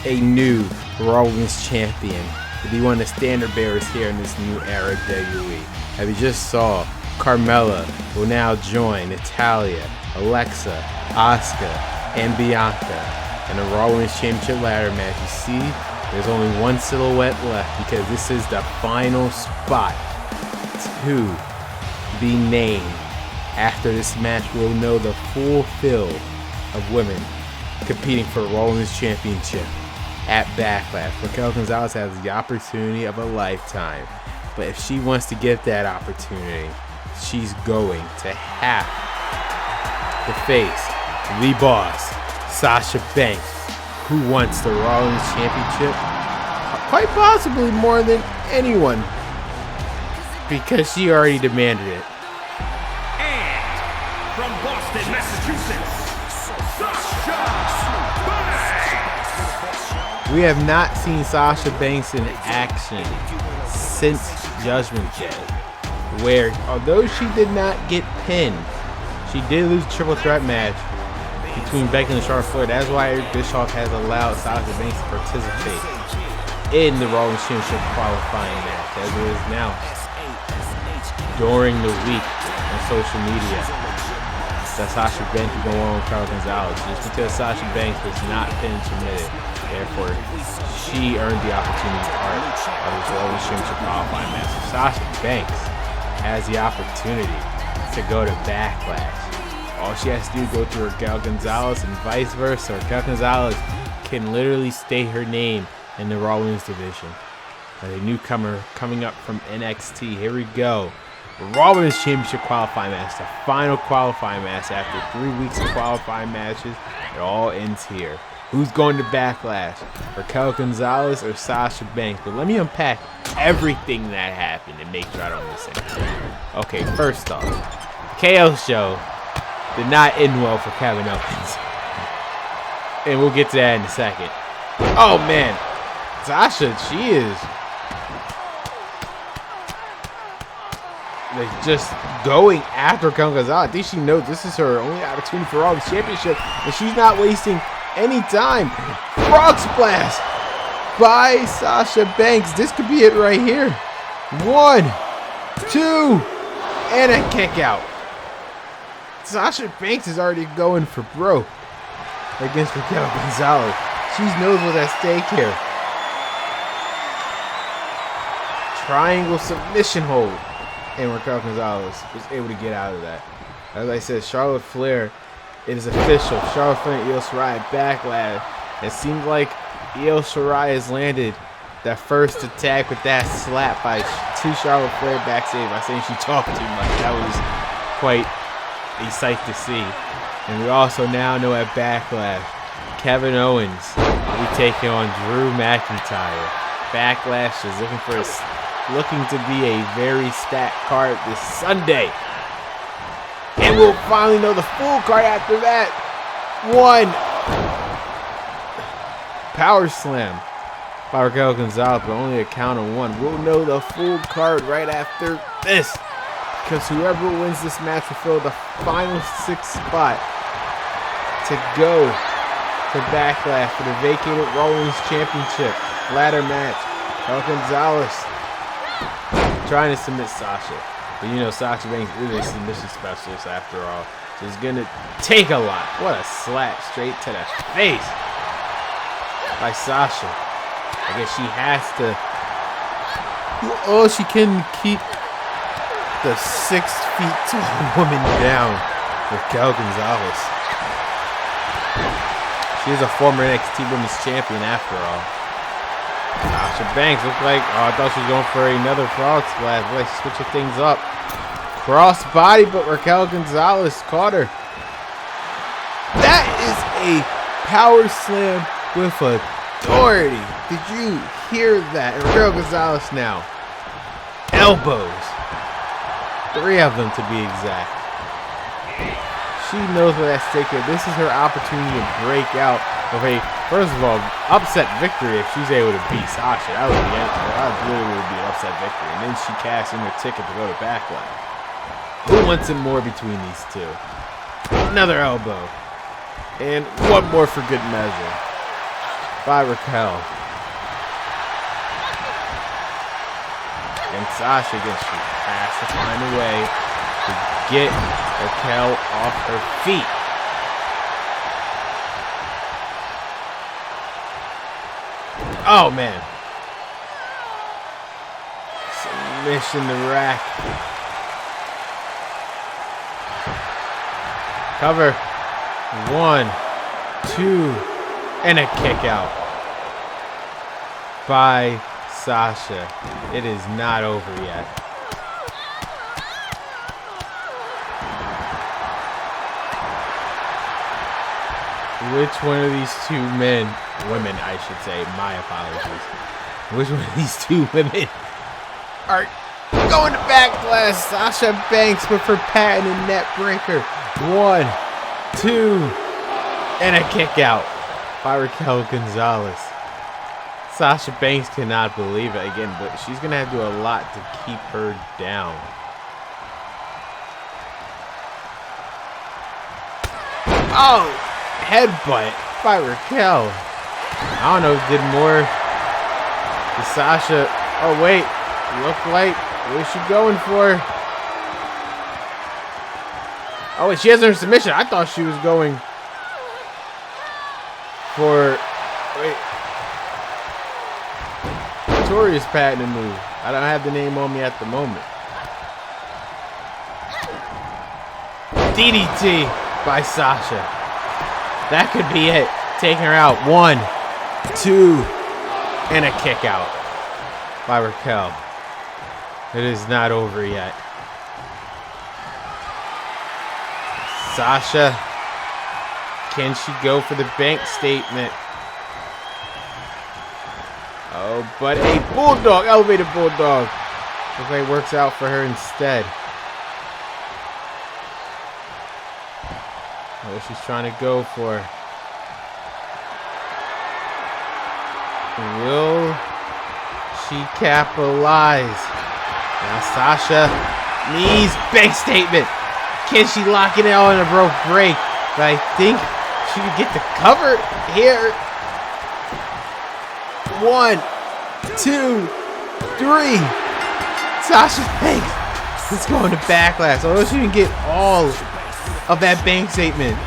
a new Raw Women's Champion to be one of the standard bearers here in this new era of WWE. As we just saw, Carmella will now join Natalya, Alexa, Asuka, and Bianca in a Raw Women's Championship ladder match. You see, there's only one silhouette left because this is the final spot to be named. After this match, we'll know the full field of women competing for Raw Women's Championship at Backlash. Raquel González has the opportunity of a lifetime, but if she wants to get that opportunity, she's going to have to face the boss, Sasha Banks, who wants the Raw Women's Championship quite possibly more than anyone because she already demanded it. And from Boston, Massachusetts, Sasha Banks. We have not seen Sasha Banks in action since Judgment Day, where although she did not get pinned, she did lose a triple threat match between Becky and Charlotte Flair. That's why Bischoff has allowed Sasha Banks to participate in the Raw Women's Championship qualifying match, as it is now during the week on social media. That Sasha Banks is going on with Raquel González just because Sasha Banks was not pin submitted. Therefore, she earned the opportunity to be part of this Raw Women's Championship qualifying match. So Sasha Banks has the opportunity to go to Backlash. All she has to do is go through Raquel González and vice versa. Raquel González can literally state her name in the Raw Women's division. As a newcomer coming up from NXT, here we go. Raw Women's Championship qualifying match, the final qualifying match after 3 weeks of qualifying matches. It all ends here. Who's going to Backlash? Raquel González or Sasha Banks? But let me unpack everything that happened and make sure I don't miss anything. Okay, first off, KO show did not end well for Kevin Owens. And we'll get to that in a second. Oh man, Sasha, she is like just going after Raquel González. I think she knows this is her only opportunity for Raw Women's Championship, and she's not wasting any time. Frog splash by Sasha Banks. This could be it right here. 1, 2, and a kick out. Sasha Banks is already going for broke against Raquel González. She knows what's at stake here. Triangle submission hold. And Raquel González was able to get out of that. As I said, Charlotte Flair, it is official. Charlotte Flair and Io Shirai at Backlash. It seems like Io Shirai has landed that first attack with that slap to Charlotte Flair backstage by saying she talked too much. That was quite a sight to see. And we also now know at Backlash, Kevin Owens will be taking on Drew McIntyre. Backlash is looking to be a very stacked card this Sunday. And we'll finally know the full card after that. 1 power slam by Raquel González, but only a count of 1. We'll know the full card right after this, because whoever wins this match will fill the final 6th spot to go to Backlash for the vacated Raw Women's Championship ladder match. Raquel González trying to submit Sasha. But you know, Sasha Banks is a submission specialist after all. So it's going to take a lot. What a slap straight to the face by Sasha. I guess she has to. Oh, she can keep the 6 feet tall woman down with Raquel González. She is a former NXT Women's Champion after all. Sasha Banks looked like, I thought she was going for another frog splash. Like switching things up. Cross body, but Raquel González caught her. That is a power slam with authority. Did you hear that? And Raquel González now. Elbows. 3 of them to be exact. She knows what at stake here. This is her opportunity to break out of a, first of all, upset victory if she's able to beat Sasha. That would be it. That literally would be an upset victory. And then she cashed in her ticket to go to Backlash. Who wants it more between these two? Another elbow. And one more for good measure by Raquel. And Sasha, again, she has to find a way to get Raquel off her feet. Oh, man. Submission to rack. Cover. 1, 2, and a kick out by Sasha. It is not over yet. Which one of these 2 women, I should say, my apologies. Which one of these 2 women are going to Backlash? Sasha Banks with her patented net breaker. 1, 2, and a kick out by Raquel González. Sasha Banks cannot believe it again, but she's going to have to do a lot to keep her down. Oh, headbutt by Raquel. I don't know, did more Sasha. Oh, wait. Look like, what is she going for? Oh, wait, she has her submission. I thought she was going for, wait. Victoria's patented move. I don't have the name on me at the moment. DDT by Sasha. That could be it. Taking her out. 1, 2, and a kick out by Raquel. It is not over yet. Sasha, can she go for the bank statement? Oh, but a bulldog, elevated bulldog. Looks like it works out for her instead. Oh, she's trying to go for. Will she capitalize? Now Sasha needs bank statement. Can she lock it out on a rope break? But I think she could get the cover here. 1, 2, 3. Sasha Banks is going to Backlash. Although she didn't get all of that bank statement,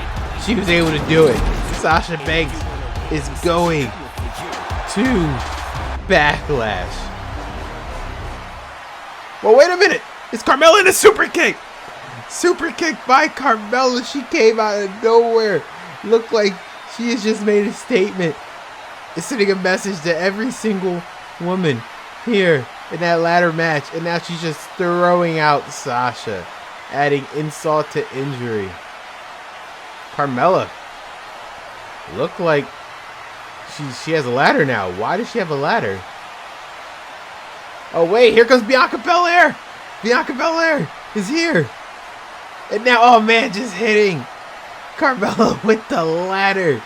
she was able to do it. Sasha Banks is going to Backlash. Well, wait a minute. It's Carmella in a super kick. Super kick by Carmella. She came out of nowhere. Looked like she has just made a statement. It's sending a message to every single woman here in that ladder match. And now she's just throwing out Sasha, adding insult to injury. Carmella looked like she has a ladder now. Why does she have a ladder? Oh, wait. Here comes Bianca Belair. Bianca Belair is here. And now, oh man, just hitting Carmella with the ladder.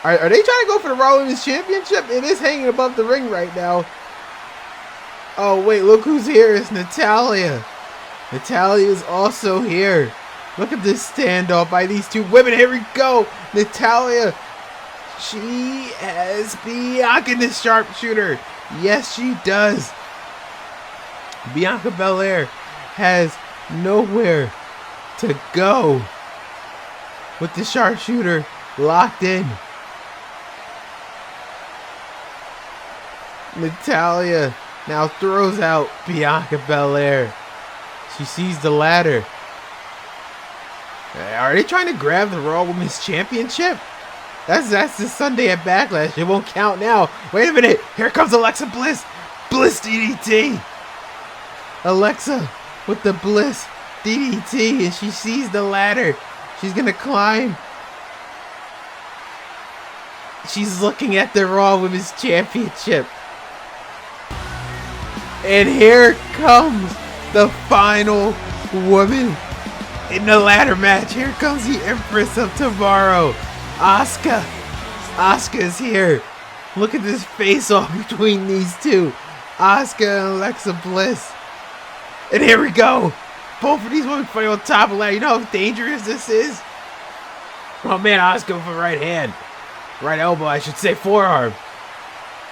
Are they trying to go for the Raw Women's Championship? It is hanging above the ring right now. Oh wait, look who's here. It's Natalya. Natalya is also here. Look at this standoff by these two women. Here we go. Natalya. She has Bianca in the sharpshooter. Yes, she does. Bianca Belair has nowhere to go with the sharpshooter locked in. Natalya now throws out Bianca Belair. She sees the ladder. Are they trying to grab the Raw Women's Championship? That's this Sunday at Backlash. It won't count now. Wait a minute. Here comes Alexa Bliss. Bliss DDT. Alexa with the Bliss DDT, and she sees the ladder. She's gonna climb. She's looking at the Raw Women's Championship. And here comes the final woman in the ladder match. Here comes the Empress of Tomorrow, Asuka. Asuka is here. Look at this face-off between these two. Asuka and Alexa Bliss. And here we go. Both of these women fighting on top of the ladder. You know how dangerous this is? Oh man, Asuka for right hand. Right elbow, I should say forearm.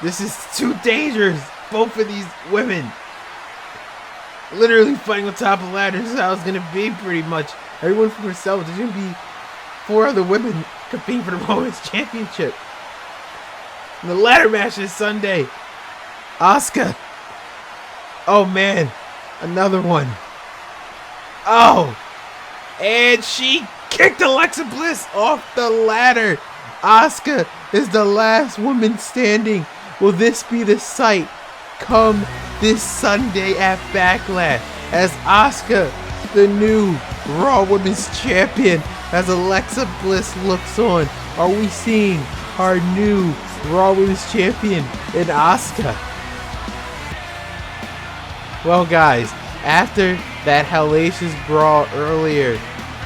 This is too dangerous. Both of these women literally fighting on top of the ladder. This is how it's going to be pretty much. Everyone for themselves. There's going to be 4 other women competing for the Women's Championship. And the ladder match this Sunday. Asuka. Oh man. Another one. Oh. And she kicked Alexa Bliss off the ladder. Asuka is the last woman standing. Will this be the sight come this Sunday at Backlash as Asuka, the new Raw Women's Champion, as Alexa Bliss looks on? Are we seeing our new Raw Women's Champion in Asuka? Well guys, after that hellacious brawl earlier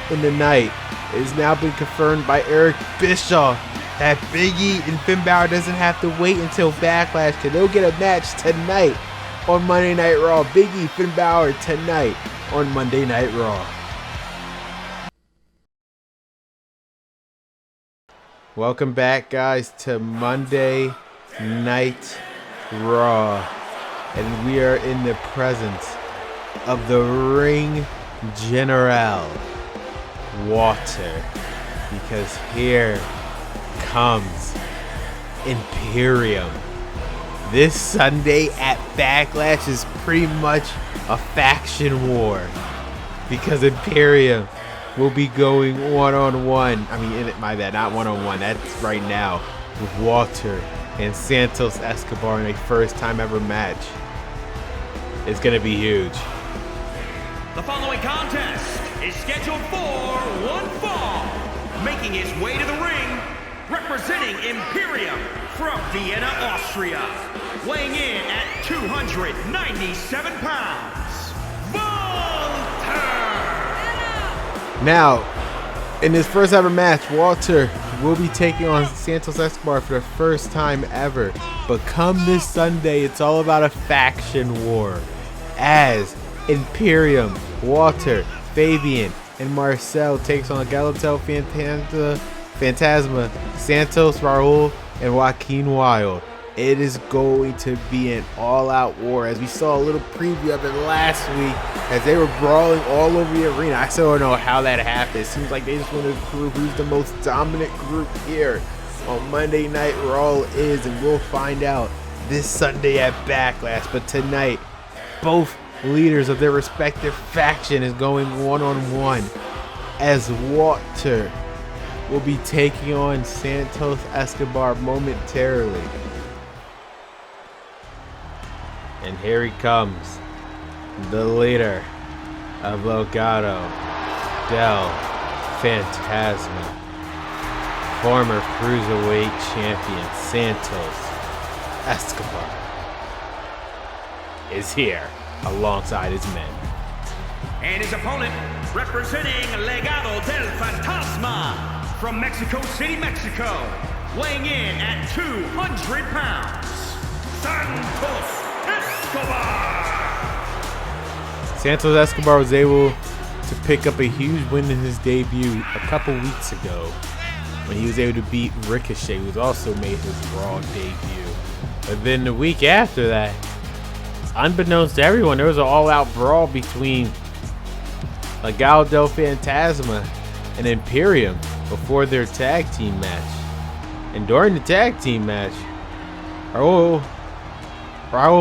in the night, it has now been confirmed by Eric Bischoff that Big E and Finn Balor doesn't have to wait until Backlash, because they'll get a match tonight on Monday Night Raw. Big E, Finn Balor tonight on Monday Night Raw. Welcome back, guys, to Monday Night Raw, and we are in the presence of the Ring General, Walter, because here comes Imperium. This Sunday at Backlash is pretty much a faction war, because Imperium will be going one-on-one. I mean, my bad, not one-on-one. That's right now with Walter and Santos Escobar in a first-time ever match. It's gonna be huge. The following contest is scheduled for one fall. Making his way to the ring, representing Imperium from Vienna, Austria. Weighing in at 297 pounds, Walter! Now, in his first ever match, Walter will be taking on Santos Escobar for the first time ever. But come this Sunday, it's all about a faction war, as Imperium, Walter, Fabian, and Marcel takes on Galateo Phantasma, Santos, Raul, and Joaquin Wilde. It is going to be an all-out war, as we saw a little preview of it last week as they were brawling all over the arena. I still don't know how that happened. It seems like they just want to prove who's the most dominant group here on Monday Night Raw is, and we'll find out this Sunday at Backlash. But tonight, both leaders of their respective faction is going one-on-one, as Walter will be taking on Santos Escobar momentarily. And here he comes, the leader of Legado del Fantasma, former Cruiserweight Champion Santos Escobar is here alongside his men. And his opponent, representing Legado del Fantasma from Mexico City, Mexico, weighing in at 200 pounds, Santos Escobar! Santos Escobar was able to pick up a huge win in his debut a couple weeks ago when he was able to beat Ricochet, who also made his Raw debut. But then the week after that, unbeknownst to everyone, there was an all-out brawl between Legado del Fantasma and Imperium before their tag team match. And during the tag team match, Raul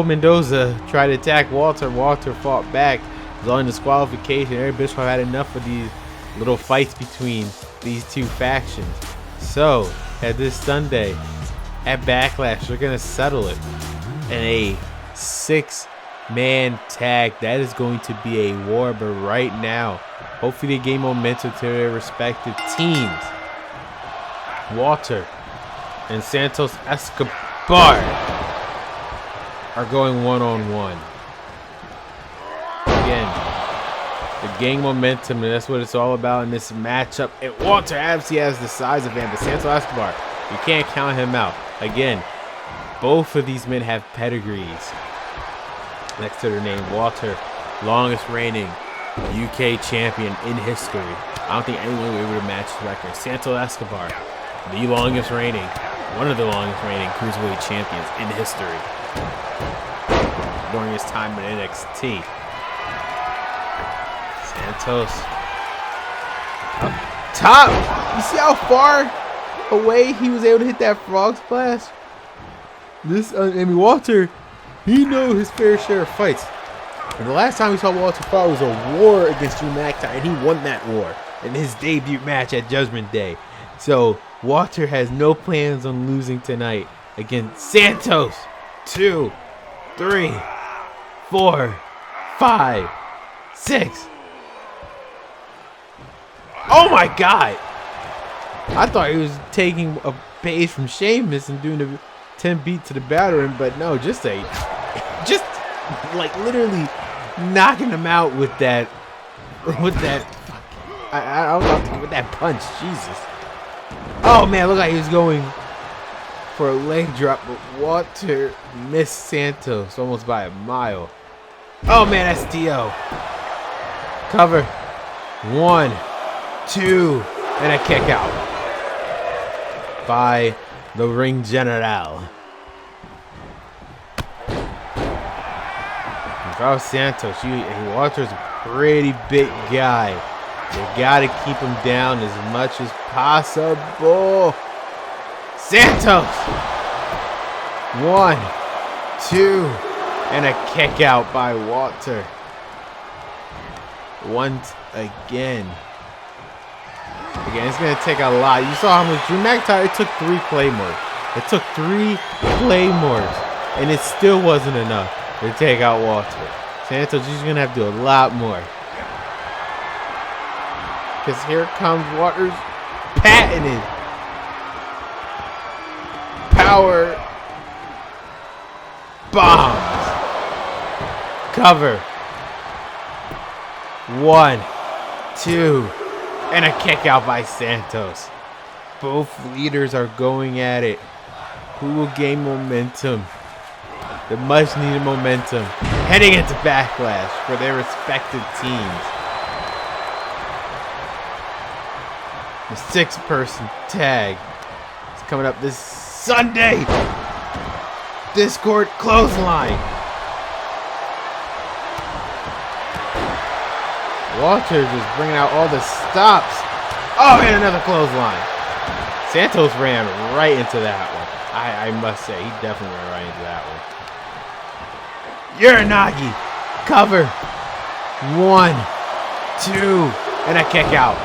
Mendoza tried to attack Walter. Walter fought back. It was on disqualification. Eric Bischoff had enough of these little fights between these two factions. So, at this Sunday at Backlash, they're going to settle it in a 6-man tag. That is going to be a war, but right now, hopefully they gain momentum to their respective teams. Walter and Santos Escobar are going one-on-one. Again, the gain momentum, and that's what it's all about in this matchup. And Walter absolutely has the size advantage, but Santos Escobar, you can't count him out. Again, both of these men have pedigrees next to their name. Walter, longest reigning UK champion in history. I don't think anyone will be able to match his record. Santos Escobar, the longest reigning, one of the longest reigning Cruiserweight champions in history during his time in NXT. Santos up top. You see how far away he was able to hit that frog splash? Walter, he knows his fair share of fights. And the last time we saw Walter fight was a war against Drew McIntyre, and he won that war in his debut match at Judgment Day. So Walter has no plans on losing tonight against Santos. 2, 3, 4, 5, 6. Oh my God! I thought he was taking a page from Sheamus and doing the 10 beat to the battering, but no, just like literally knocking him out with that with that punch. Jesus. Oh man, look like he was going for a leg drop, but Walter missed Santos almost by a mile. Oh man, STO. Cover. 1, 2, and a kick out by the Ring General. If I was Santos, Walter's a pretty big guy. You gotta keep him down as much as possible. Santos! 1, 2, and a kick out by Walter. Once again. Again, it's gonna take a lot. You saw how much Drew McIntyre, it took 3 claymores. It took 3 claymores, and it still wasn't enough to take out Walter. Santos, you're gonna have to do a lot more. Because here comes Walter's patented power bombs. Cover. 1, 2, and a kick out by Santos. Both leaders are going at it. Who will gain momentum? The much needed momentum heading into Backlash for their respective teams. The 6-person tag is coming up this Sunday. Discord clothesline. Walter just bringing out all the stops. Oh, and another clothesline. Santos ran right into that one. I must say, he definitely ran right into that one. Uranagi. Cover. 1, 2, and a kick out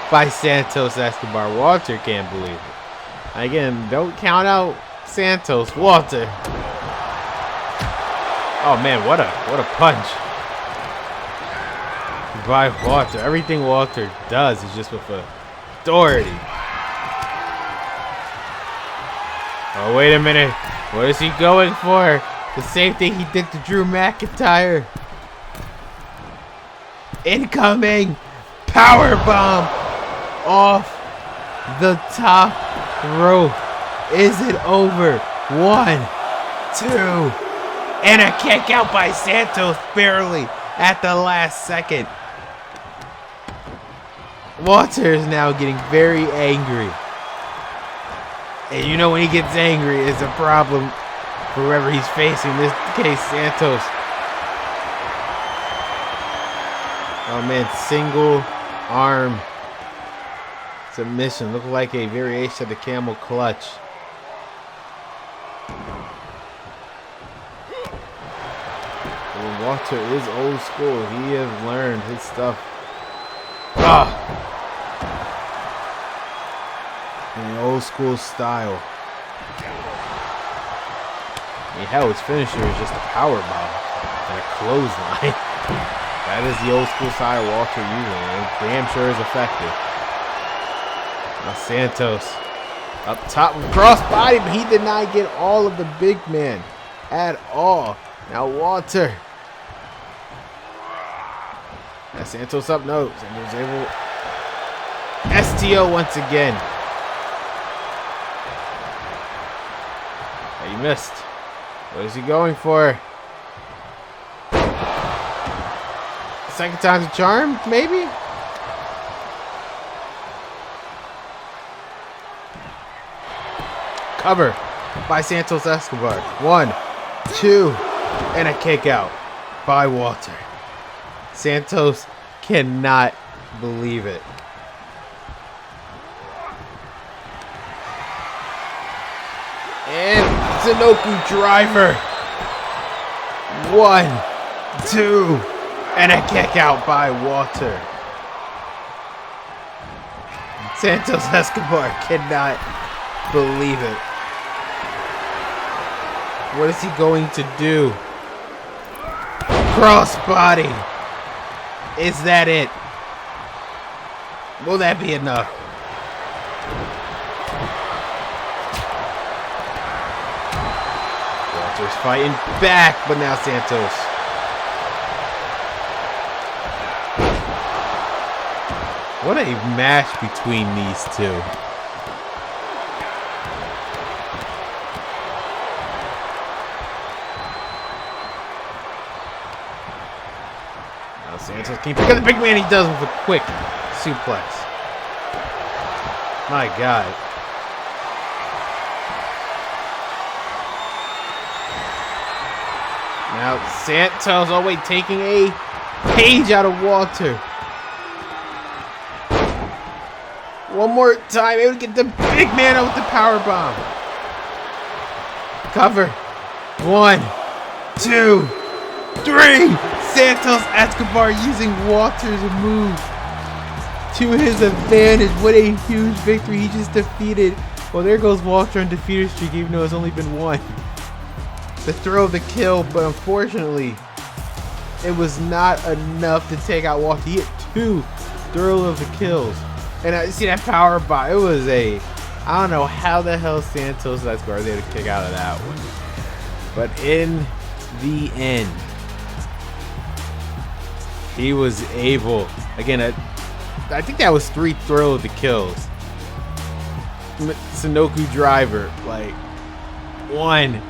by Santos Escobar. Walter can't believe it. Again, don't count out Santos. Walter. Oh man, what a punch by Walter. Everything Walter does is just with authority. Oh, wait a minute. What is he going for? The same thing he did to Drew McIntyre. Incoming powerbomb off the top rope. Is it over? 1, 2, and a kick out by Santos barely at the last second. Walter is now getting very angry. And you know when he gets angry, it's a problem for whoever he's facing. In this case, Santos. Oh man, single arm submission. Look like a variation of the camel clutch. Well, Walter is old school. He has learned his stuff. In the old school style. I mean, hell, his finisher is just a power bomb and a clothesline. That is the old school style Walter using, and it damn sure is effective. Now Santos up top with crossbody, but he did not get all of the big man at all. Now Walter. Now Santos up, no. Santos able. STO once again. He missed. What is he going for? Second time's a charm, maybe? Cover by Santos Escobar. 1, 2, and a kick out by Walter. Santos cannot believe it. And Sunoku driver. 1, 2, and a kick out by Walter. Santos Escobar cannot believe it. What is he going to do? Crossbody. Is that it? Will that be enough? Walter's fighting back, but now Santos. What a match between these two. Now Santos can pick up the big man. He does with a quick suplex. My God. Now Santos, oh wait, taking a page out of Walter. One more time, able to get the big man out with the power bomb. Cover. 1, 2, 3. Santos Escobar using Walter's move to his advantage. What a huge victory. He just defeated. Well, there goes Walter on defeated streak, even though it's only been one. The throw of the kill, but unfortunately, it was not enough to take out Walter. He hit 2 throw of the kills. And I see that power bomb. It was I don't know how the hell Santos Escobar was able to kick out of that one. But in the end, he was able, again, I think that was 3 throw of the kills. Sunoku driver, like 1,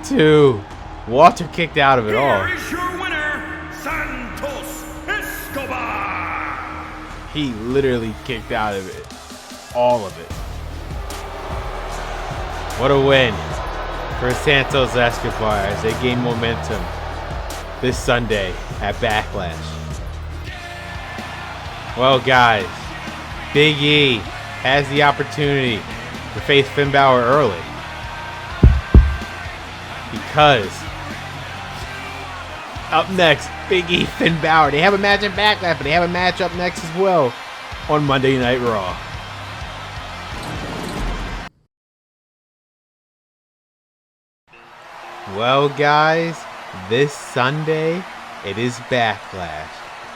2. Walter kicked out of it all. Here is your winner, Santos Escobar. He literally kicked out of it. All of it. What a win for Santos Escobar as they gain momentum this Sunday at Backlash. Well, guys, Big E has the opportunity to face Finn Balor early because up next, Big E, Finn Balor. They have a match at Backlash, but they have a match up next as well on Monday Night Raw. Well, guys, this Sunday, it is Backlash,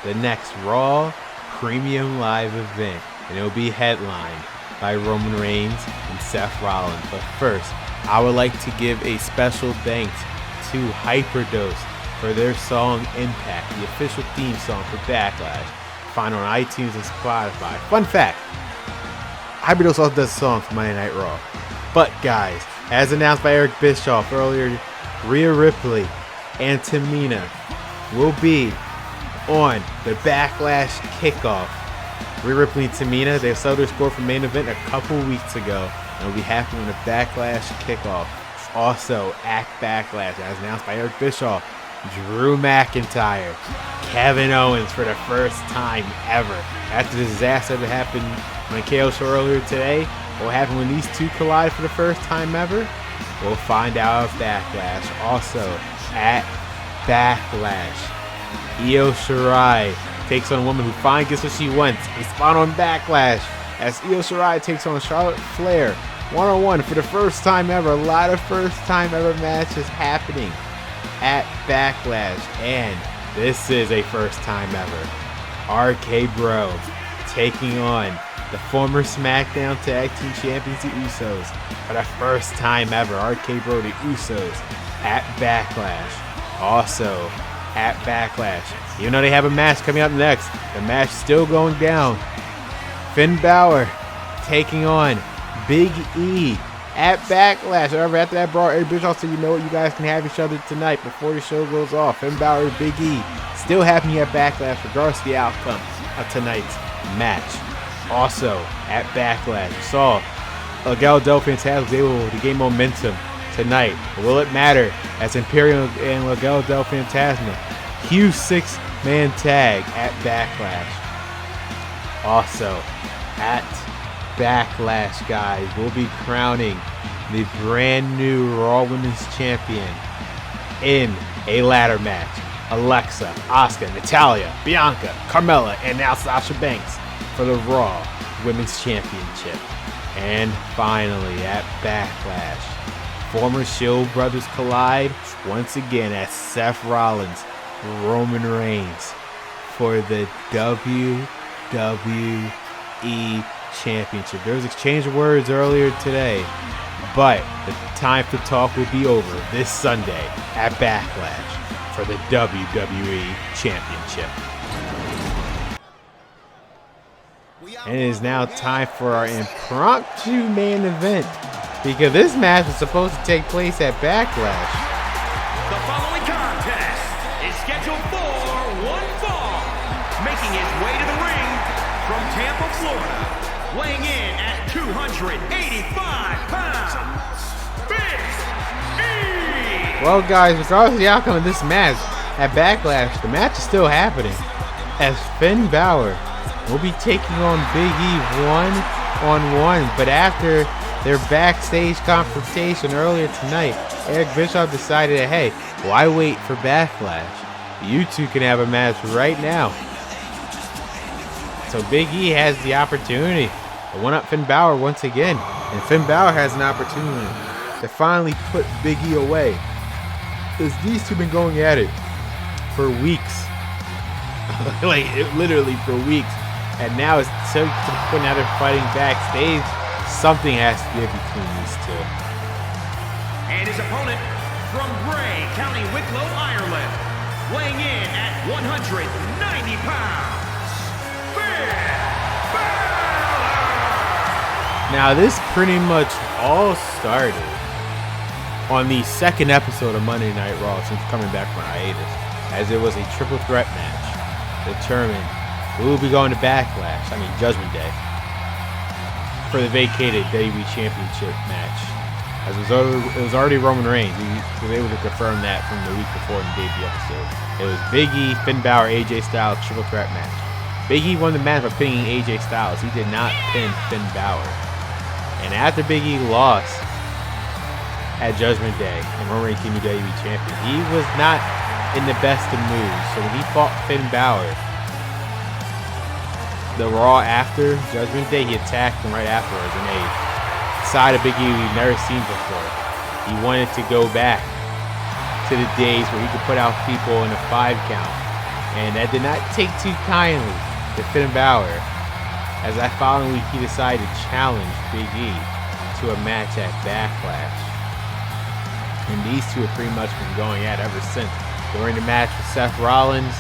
the next Raw Premium Live event, and it will be headlined by Roman Reigns and Seth Rollins. But first, I would like to give a special thanks to Hyperdose for their song Impact, the official theme song for Backlash. Find on iTunes and Spotify. Fun fact, Hyperdose also does a song for Monday Night Raw. But guys, as announced by Eric Bischoff earlier, Rhea Ripley and Tamina will be on the Backlash kickoff. Rhea Ripley and Tamina, they settled their score for main event a couple weeks ago, and will be happening on the Backlash kickoff. Also at Backlash, as announced by Eric Bischoff, Drew McIntyre, Kevin Owens for the first time ever. After the disaster that happened on the KO show earlier today, what will happen when these two collide for the first time ever? We'll find out at Backlash. Also at Backlash, Io Shirai takes on a woman who finally gets what she wants. A spot on Backlash as Io Shirai takes on Charlotte Flair one-on-one for the first time ever. A lot of first time ever matches happening at Backlash, and this is a first time ever. RK Bro taking on the former SmackDown Tag Team Champions, the Usos, for the first time ever. RK Bro, the Usos at Backlash. Also at Backlash, even though they have a match coming up next, the match still going down. Finn Balor taking on Big E at Backlash. However, after that brawl, Eric Bischoff said, you know what, you guys can have each other tonight before the show goes off. Finn Balor and Big E still happening at Backlash regardless of the outcome of tonight's match. Also at Backlash, we saw Raquel González was able to gain momentum tonight. But will it matter as Imperium and Raquel González, huge 6-man tag at Backlash. Also at Backlash, guys, we'll be crowning the brand new Raw Women's Champion in a ladder match. Alexa, Asuka, Natalya, Bianca, Carmella, and now Sasha Banks for the Raw Women's Championship. And finally at Backlash, former Shield brothers collide once again as Seth Rollins, Roman Reigns for the WWE Championship. There was exchange of words earlier today, but the time to talk will be over this Sunday at Backlash for the WWE Championship. And it is now time for our impromptu main event, because this match was supposed to take place at Backlash. The following contest is scheduled for one fall. Making his way to the ring from Tampa, Florida, weighing in at 285 pounds, Big E! Well, guys, regardless of the outcome of this match at Backlash, the match is still happening, as Finn Balor will be taking on Big E one-on-one. But after their backstage confrontation earlier tonight, Eric Bischoff decided that, hey, why wait for Backlash? You two can have a match right now. So Big E has the opportunity to one-up Finn Balor once again. And Finn Balor has an opportunity to finally put Big E away. Because these two have been going at it for weeks. Like, literally for weeks. And now it's to the point now they're fighting backstage. Something has to give between these two. And his opponent from Bray, County Wicklow, Ireland, weighing in at 190 pounds, Finn Balor! Now this pretty much all started on the second episode of Monday Night Raw since coming back from hiatus, as it was a triple threat match determined who will be going to Backlash, Judgment Day, for the vacated WWE Championship match. As it was already Roman Reigns. He was able to confirm that from the week before in the debut episode. It was Big E, Finn Balor, AJ Styles triple threat match. Big E won the match by pinning AJ Styles. He did not pin Finn Balor. And after Big E lost at Judgment Day and Roman Reigns became WWE Champion, he was not in the best of moods. So when he fought Finn Balor, the Raw after Judgment Day, he attacked him right afterwards in a side of Big E we've never seen before. He wanted to go back to the days where he could put out people in a 5 count. And that did not take too kindly to Finn Balor, as that following week he decided to challenge Big E to a match at Backlash. And these two have pretty much been going at it ever since. During the match with Seth Rollins,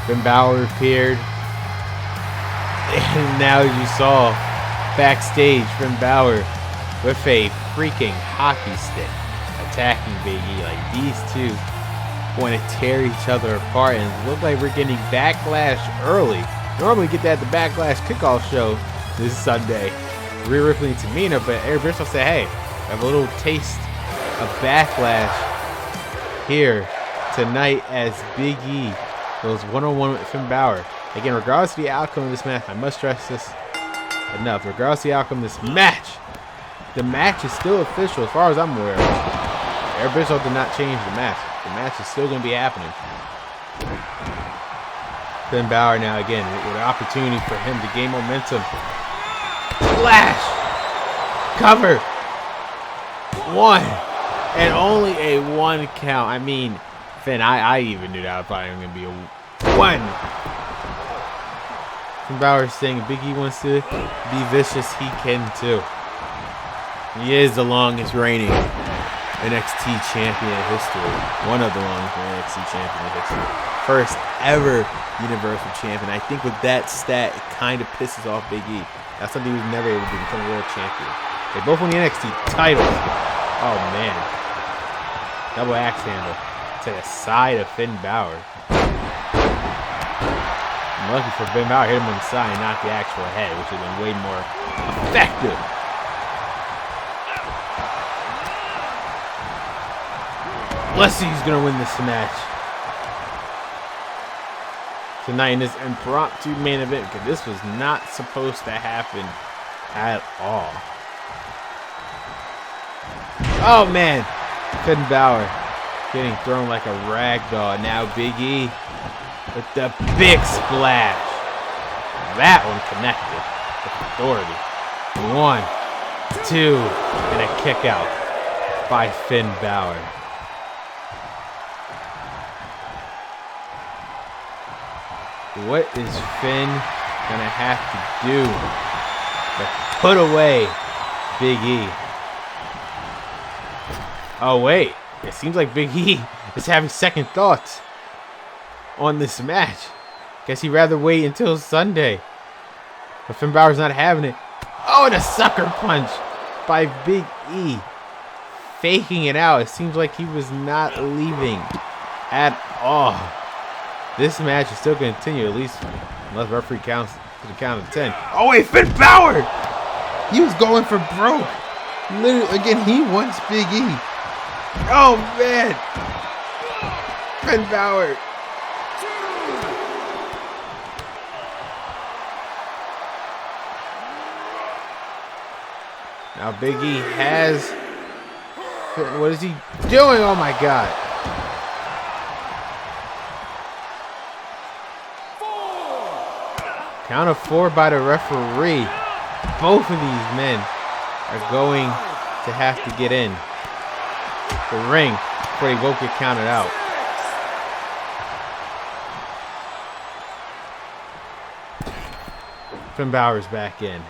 Finn Balor appeared. And now, as you saw, backstage, Finn Balor with a freaking hockey stick attacking Big E. Like, these two want to tear each other apart, and it looks like we're getting Backlash early. Normally get that at the Backlash kickoff show this Sunday. Rhea Ripley and Tamina, but Eric Bischoff said, hey, I have a little taste of Backlash here tonight as Big E goes one-on-one with Finn Balor. Again, regardless of the outcome of this match, I must stress this enough. Regardless of the outcome of this match, the match is still official as far as I'm aware of. Eric Bischoff did not change the match. The match is still going to be happening. Finn Balor now again with an opportunity for him to gain momentum. Flash! Cover! 1! And only a 1 count. Finn, I even knew that was probably going to be a 1. Finn Balor saying Big E wants to be vicious, he can too. He is the longest reigning NXT champion in history. One of the longest reigning NXT champion in history. First ever Universal champion. I think with that stat, it kind of pisses off Big E. That's something he was never able to do, become a world champion. They both won the NXT titles. Oh man. Double axe handle to the side of Finn Balor. Lucky for Finn Balor, hit him on the side and not the actual head, which would have been way more effective. Let's see who's going to win this match tonight in this impromptu main event, because this was not supposed to happen at all. Oh man, Finn Balor getting thrown like a rag doll. Now Big E with the big splash. That one connected with authority. 1, 2, and a kick out by Finn Balor. What is Finn gonna have to do to put away Big E? Oh wait, it seems like Big E is having second thoughts on this match. Guess he'd rather wait until Sunday. But Finn Balor's not having it. Oh, and a sucker punch by Big E. Faking it out. It seems like he was not leaving at all. This match is still going to continue, at least unless referee counts to the count of 10. Oh wait, Finn Balor! He was going for broke. Literally, again, he wants Big E Oh, man. Finn Balor. Now Big E has... What is he doing? Oh, my God. Count of 4 by the referee. Both of these men are going to have to get in the ring before they both get counted out. Finn Balor's back in.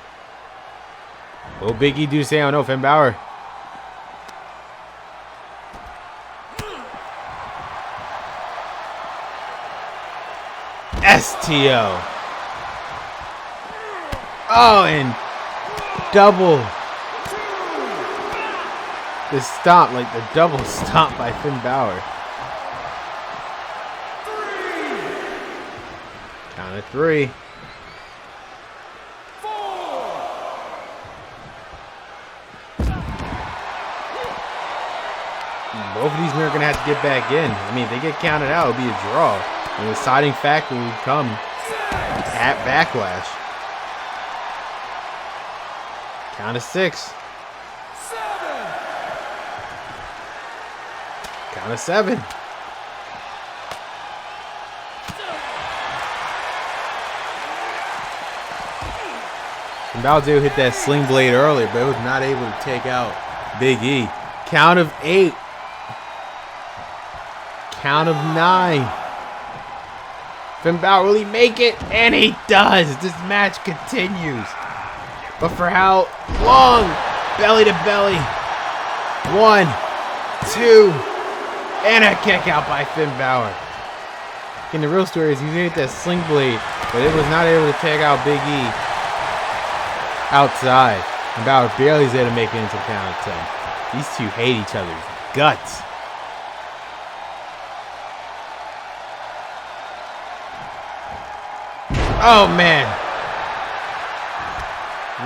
Will Big E do say, oh no, Finn Balor? STO. Oh, and double. The stomp, like the double stomp by Finn Balor. Count of 3. Both of these men are going to have to get back in. I mean, if they get counted out, it'll be a draw. And the deciding factor will come at Backlash. Count of 6. 7. Count of 7. And Balor did hit that sling blade earlier, but it was not able to take out Big E. Count of 8. Count of 9. Finn Balor, will he make it? And he does. This match continues. But for how long? Belly to belly. 1, 2, and a kick out by Finn Balor. And the real story is he hit that sling blade, but it was not able to take out Big E outside. And Balor barely is able to make it into the count of 10. These two hate each other's guts. Oh, man.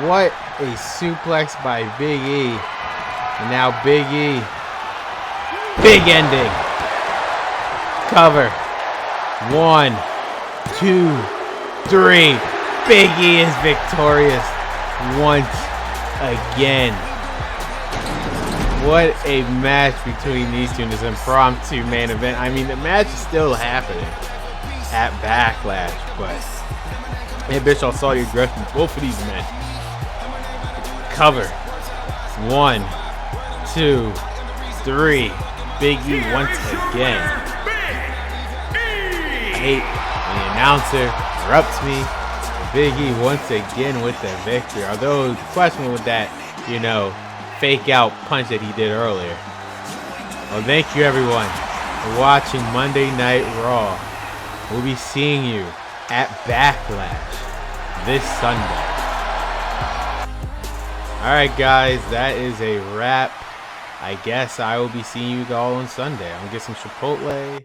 What a suplex by Big E. And now Big E. Big ending. Cover. 1, 2, 3. Big E is victorious once again. What a match between these two in this impromptu main event. I mean, the match is still happening at Backlash, but man, Bischoff saw the aggression of both of these men. Cover. 1, 2, 3. Big E once again. I hate when the announcer interrupts me. Big E once again with the victory. Although questionable with that, fake out punch that he did earlier. Well, thank you everyone for watching Monday Night Raw. We'll be seeing you at Backlash this Sunday. Alright guys, that is a wrap. I guess I will be seeing you all on Sunday. I'm gonna get some Chipotle.